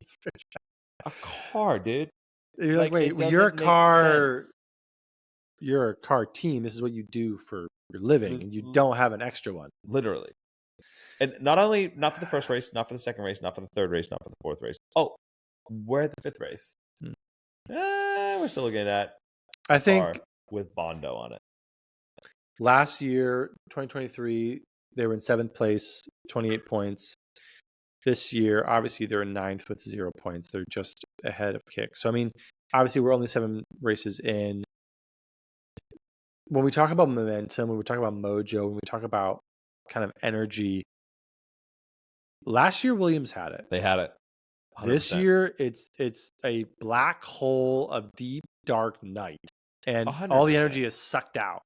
A car, dude. You're like, wait, you're a car. You're a car team. This is what you do for your living, and you don't have an extra one. Literally. And not for the first race, not for the second race, not for the third race, not for the fourth race. Oh, we're at the fifth race. We're still looking at I think with Bondo on it. Last year, 2023, they were in 7th place, 28 points. This year, obviously, they're in 9th with 0 points. They're just ahead of Kick. So, I mean, obviously, we're only 7 races in. When we talk about momentum, when we talk about mojo, when we talk about kind of energy, last year, Williams had it. They had it. 100%. This year, it's a black hole of deep, dark night. And 100%. All the energy is sucked out.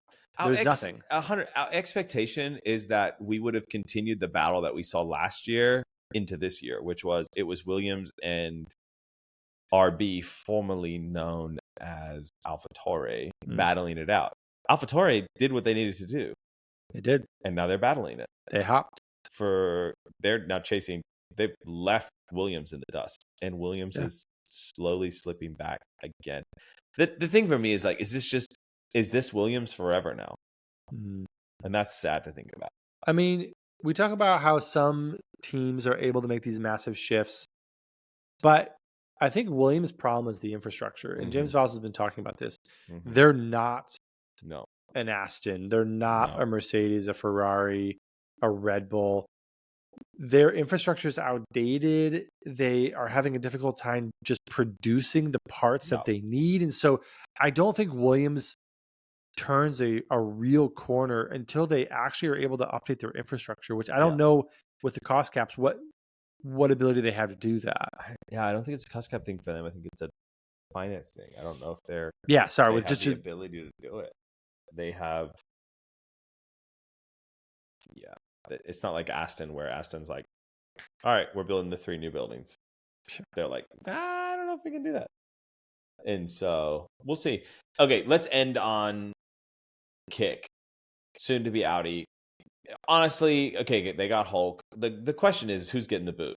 There's nothing. Our expectation is that we would have continued the battle that we saw last year into this year, which was Williams and RB, formerly known as AlphaTauri, battling it out. AlphaTauri did what they needed to do. They did. And now they're battling it. They hopped. They're now chasing. They've left Williams in the dust. And Williams is slowly slipping back again. The thing for me is like, is this Williams forever now? And that's sad to think about. I mean, we talk about how some teams are able to make these massive shifts, but I think Williams' problem is the infrastructure. And James Vowles has been talking about this. They're not an Aston. They're not a Mercedes, a Ferrari, a Red Bull. Their infrastructure is outdated. They are having a difficult time just producing the parts that they need. And so I don't think Williams turns a real corner until they actually are able to update their infrastructure, which I don't know with the cost caps what ability they have to do that. I don't think it's a cost cap thing for them. I think it's a finance thing. I don't know if they're they have just the ability to do it. They have it's not like Aston, where Aston's like, all right, we're building the 3 new buildings. Sure. They're like, I don't know if we can do that. And so we'll see. Okay, let's end on Kick, soon to be Audi. Honestly, okay, they got Hulk. The question is, who's getting the boot?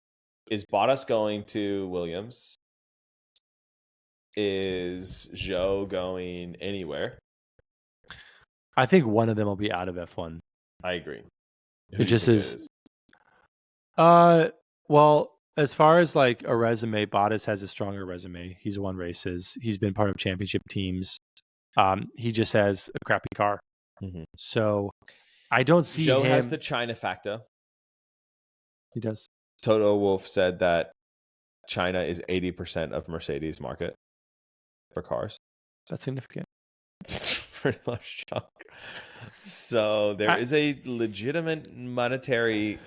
Is Bottas going to Williams? Is Zhou going anywhere? I think one of them will be out of F1. I agree. It just is. Well, as far as like a resume, Bottas has a stronger resume. He's won races. He's been part of championship teams. He just has a crappy car. Mm-hmm. So I don't see Zhou him. has the China factor. He does. Toto Wolff said that China is 80% of Mercedes market for cars. That's significant. Pretty large chunk. So there is a legitimate monetary.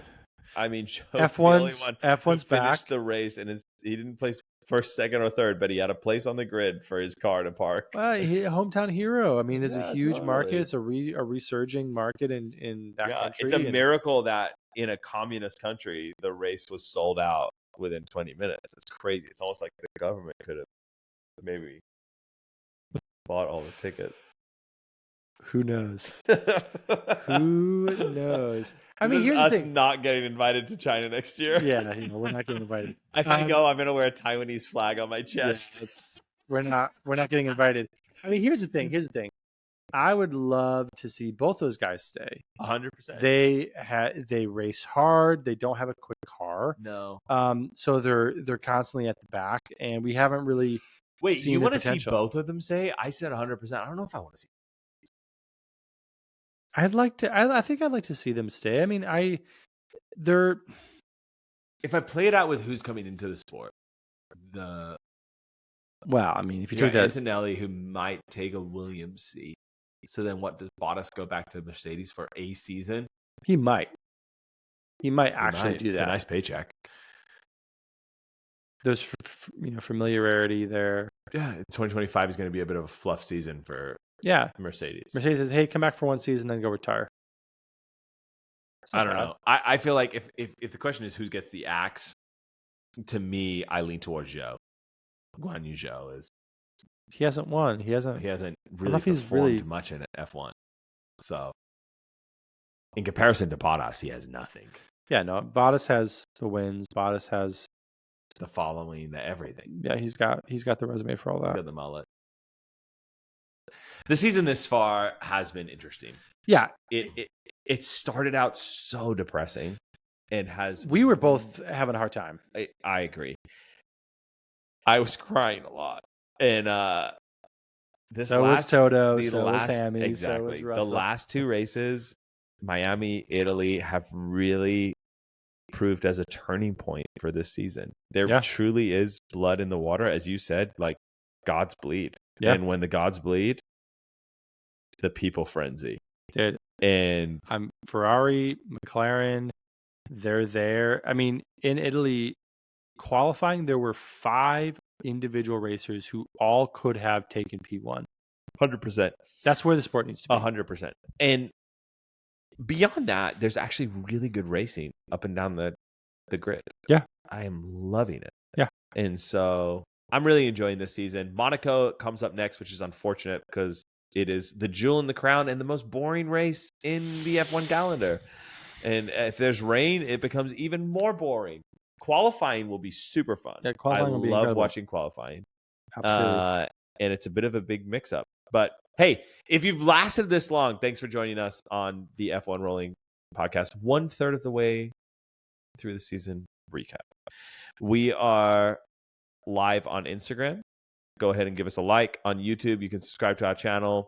I mean, F1's finished the race, and he didn't place first, second, or third, but he had a place on the grid for his car to park. Hometown hero. I mean, there's a huge market. It's a resurging market in that country. It's a miracle that in a communist country, the race was sold out within 20 minutes. It's crazy. It's almost like the government could have maybe bought all the tickets. Who knows? Who knows? I mean, here's us the thing. Not getting invited to China next year. Yeah, we're not getting invited. If I go, I'm gonna wear a Taiwanese flag on my chest. We're not getting invited. I mean, here's the thing. I would love to see both those guys stay. 100%. They race hard. They don't have a quick car. No. So they're constantly at the back, and we haven't really. Wait, you want to see both of them stay? I said 100%. I don't know if I want to see. I'd like to. I think I'd like to see them stay. I mean, if I play it out with who's coming into the sport, I mean, if you take that Antonelli, who might take a Williams seat, so then what, does Bottas go back to Mercedes for a season? He might actually do that. It's a nice paycheck. There's familiarity there. Yeah, 2025 is going to be a bit of a fluff season for. Yeah, Mercedes says, "Hey, come back for one season, then go retire." I don't know. I feel like if the question is who gets the axe, to me, I lean towards Zhou. Guan Yu Zhou he hasn't won. He hasn't really performed much in F1. So, in comparison to Bottas, he has nothing. Yeah, no. Bottas has the wins. Bottas has the following, the everything. Yeah, he's got the resume for all that. He's got the mullet. The season this far has been interesting. Yeah. It started out so depressing and has... We were both having a hard time. I agree. I was crying a lot. And was Toto, so was Sammy, exactly. So was Russell. The last 2 races, Miami, Italy, have really proved as a turning point for this season. There truly is blood in the water, as you said, like gods bleed. Yeah. And when the gods bleed, the people frenzy. Dude. And I'm Ferrari, McLaren, they're there. I mean, in Italy, qualifying, there were 5 individual racers who all could have taken P1. 100%. That's where the sport needs to be. 100%. And beyond that, there's actually really good racing up and down the grid. Yeah. I am loving it. Yeah. And so I'm really enjoying this season. Monaco comes up next, which is unfortunate because it is the jewel in the crown and the most boring race in the F1 calendar. And if there's rain, it becomes even more boring. Qualifying will be super fun. Yeah, qualifying will be incredible. Watching qualifying. Absolutely. And it's a bit of a big mix-up. But hey, if you've lasted this long, thanks for joining us on the F1 Rolling podcast. 1/3 of the way through the season recap. We are live on Instagram. Go ahead and give us a like. On YouTube, you can subscribe to our channel.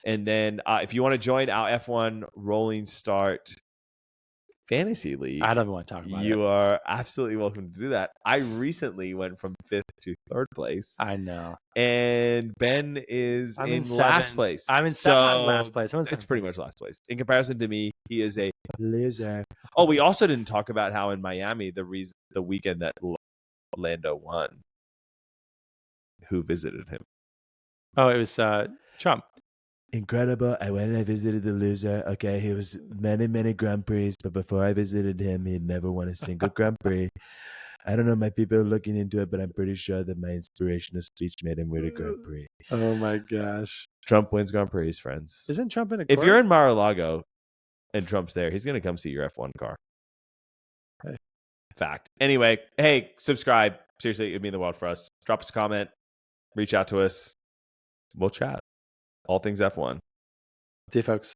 And then if you want to join our F1 Rolling Start Fantasy League, I don't want to talk about it. You are absolutely welcome to do that. I recently went from 5th to third place. I know. And Ben is in last place. I'm in last place. It's pretty much last place. In comparison to me, he is a loser. Oh, we also didn't talk about how in Miami, the weekend that Lando won, who visited him. Oh, it was Trump. Incredible. I went and I visited the loser. Okay, he was many Grand Prix, but before I visited him, he had never won a single Grand Prix. I don't know, my people are looking into it, but I'm pretty sure that my inspirational speech made him win a Grand Prix. Oh my gosh. Trump wins Grand Prix, friends. Isn't Trump in a court? If you're in Mar-a-Lago and Trump's there, he's going to come see your F1 car. Okay. Fact. Anyway, hey, subscribe. Seriously, it'd mean the world for us. Drop us a comment. Reach out to us. We'll chat. All things F1. See you, folks.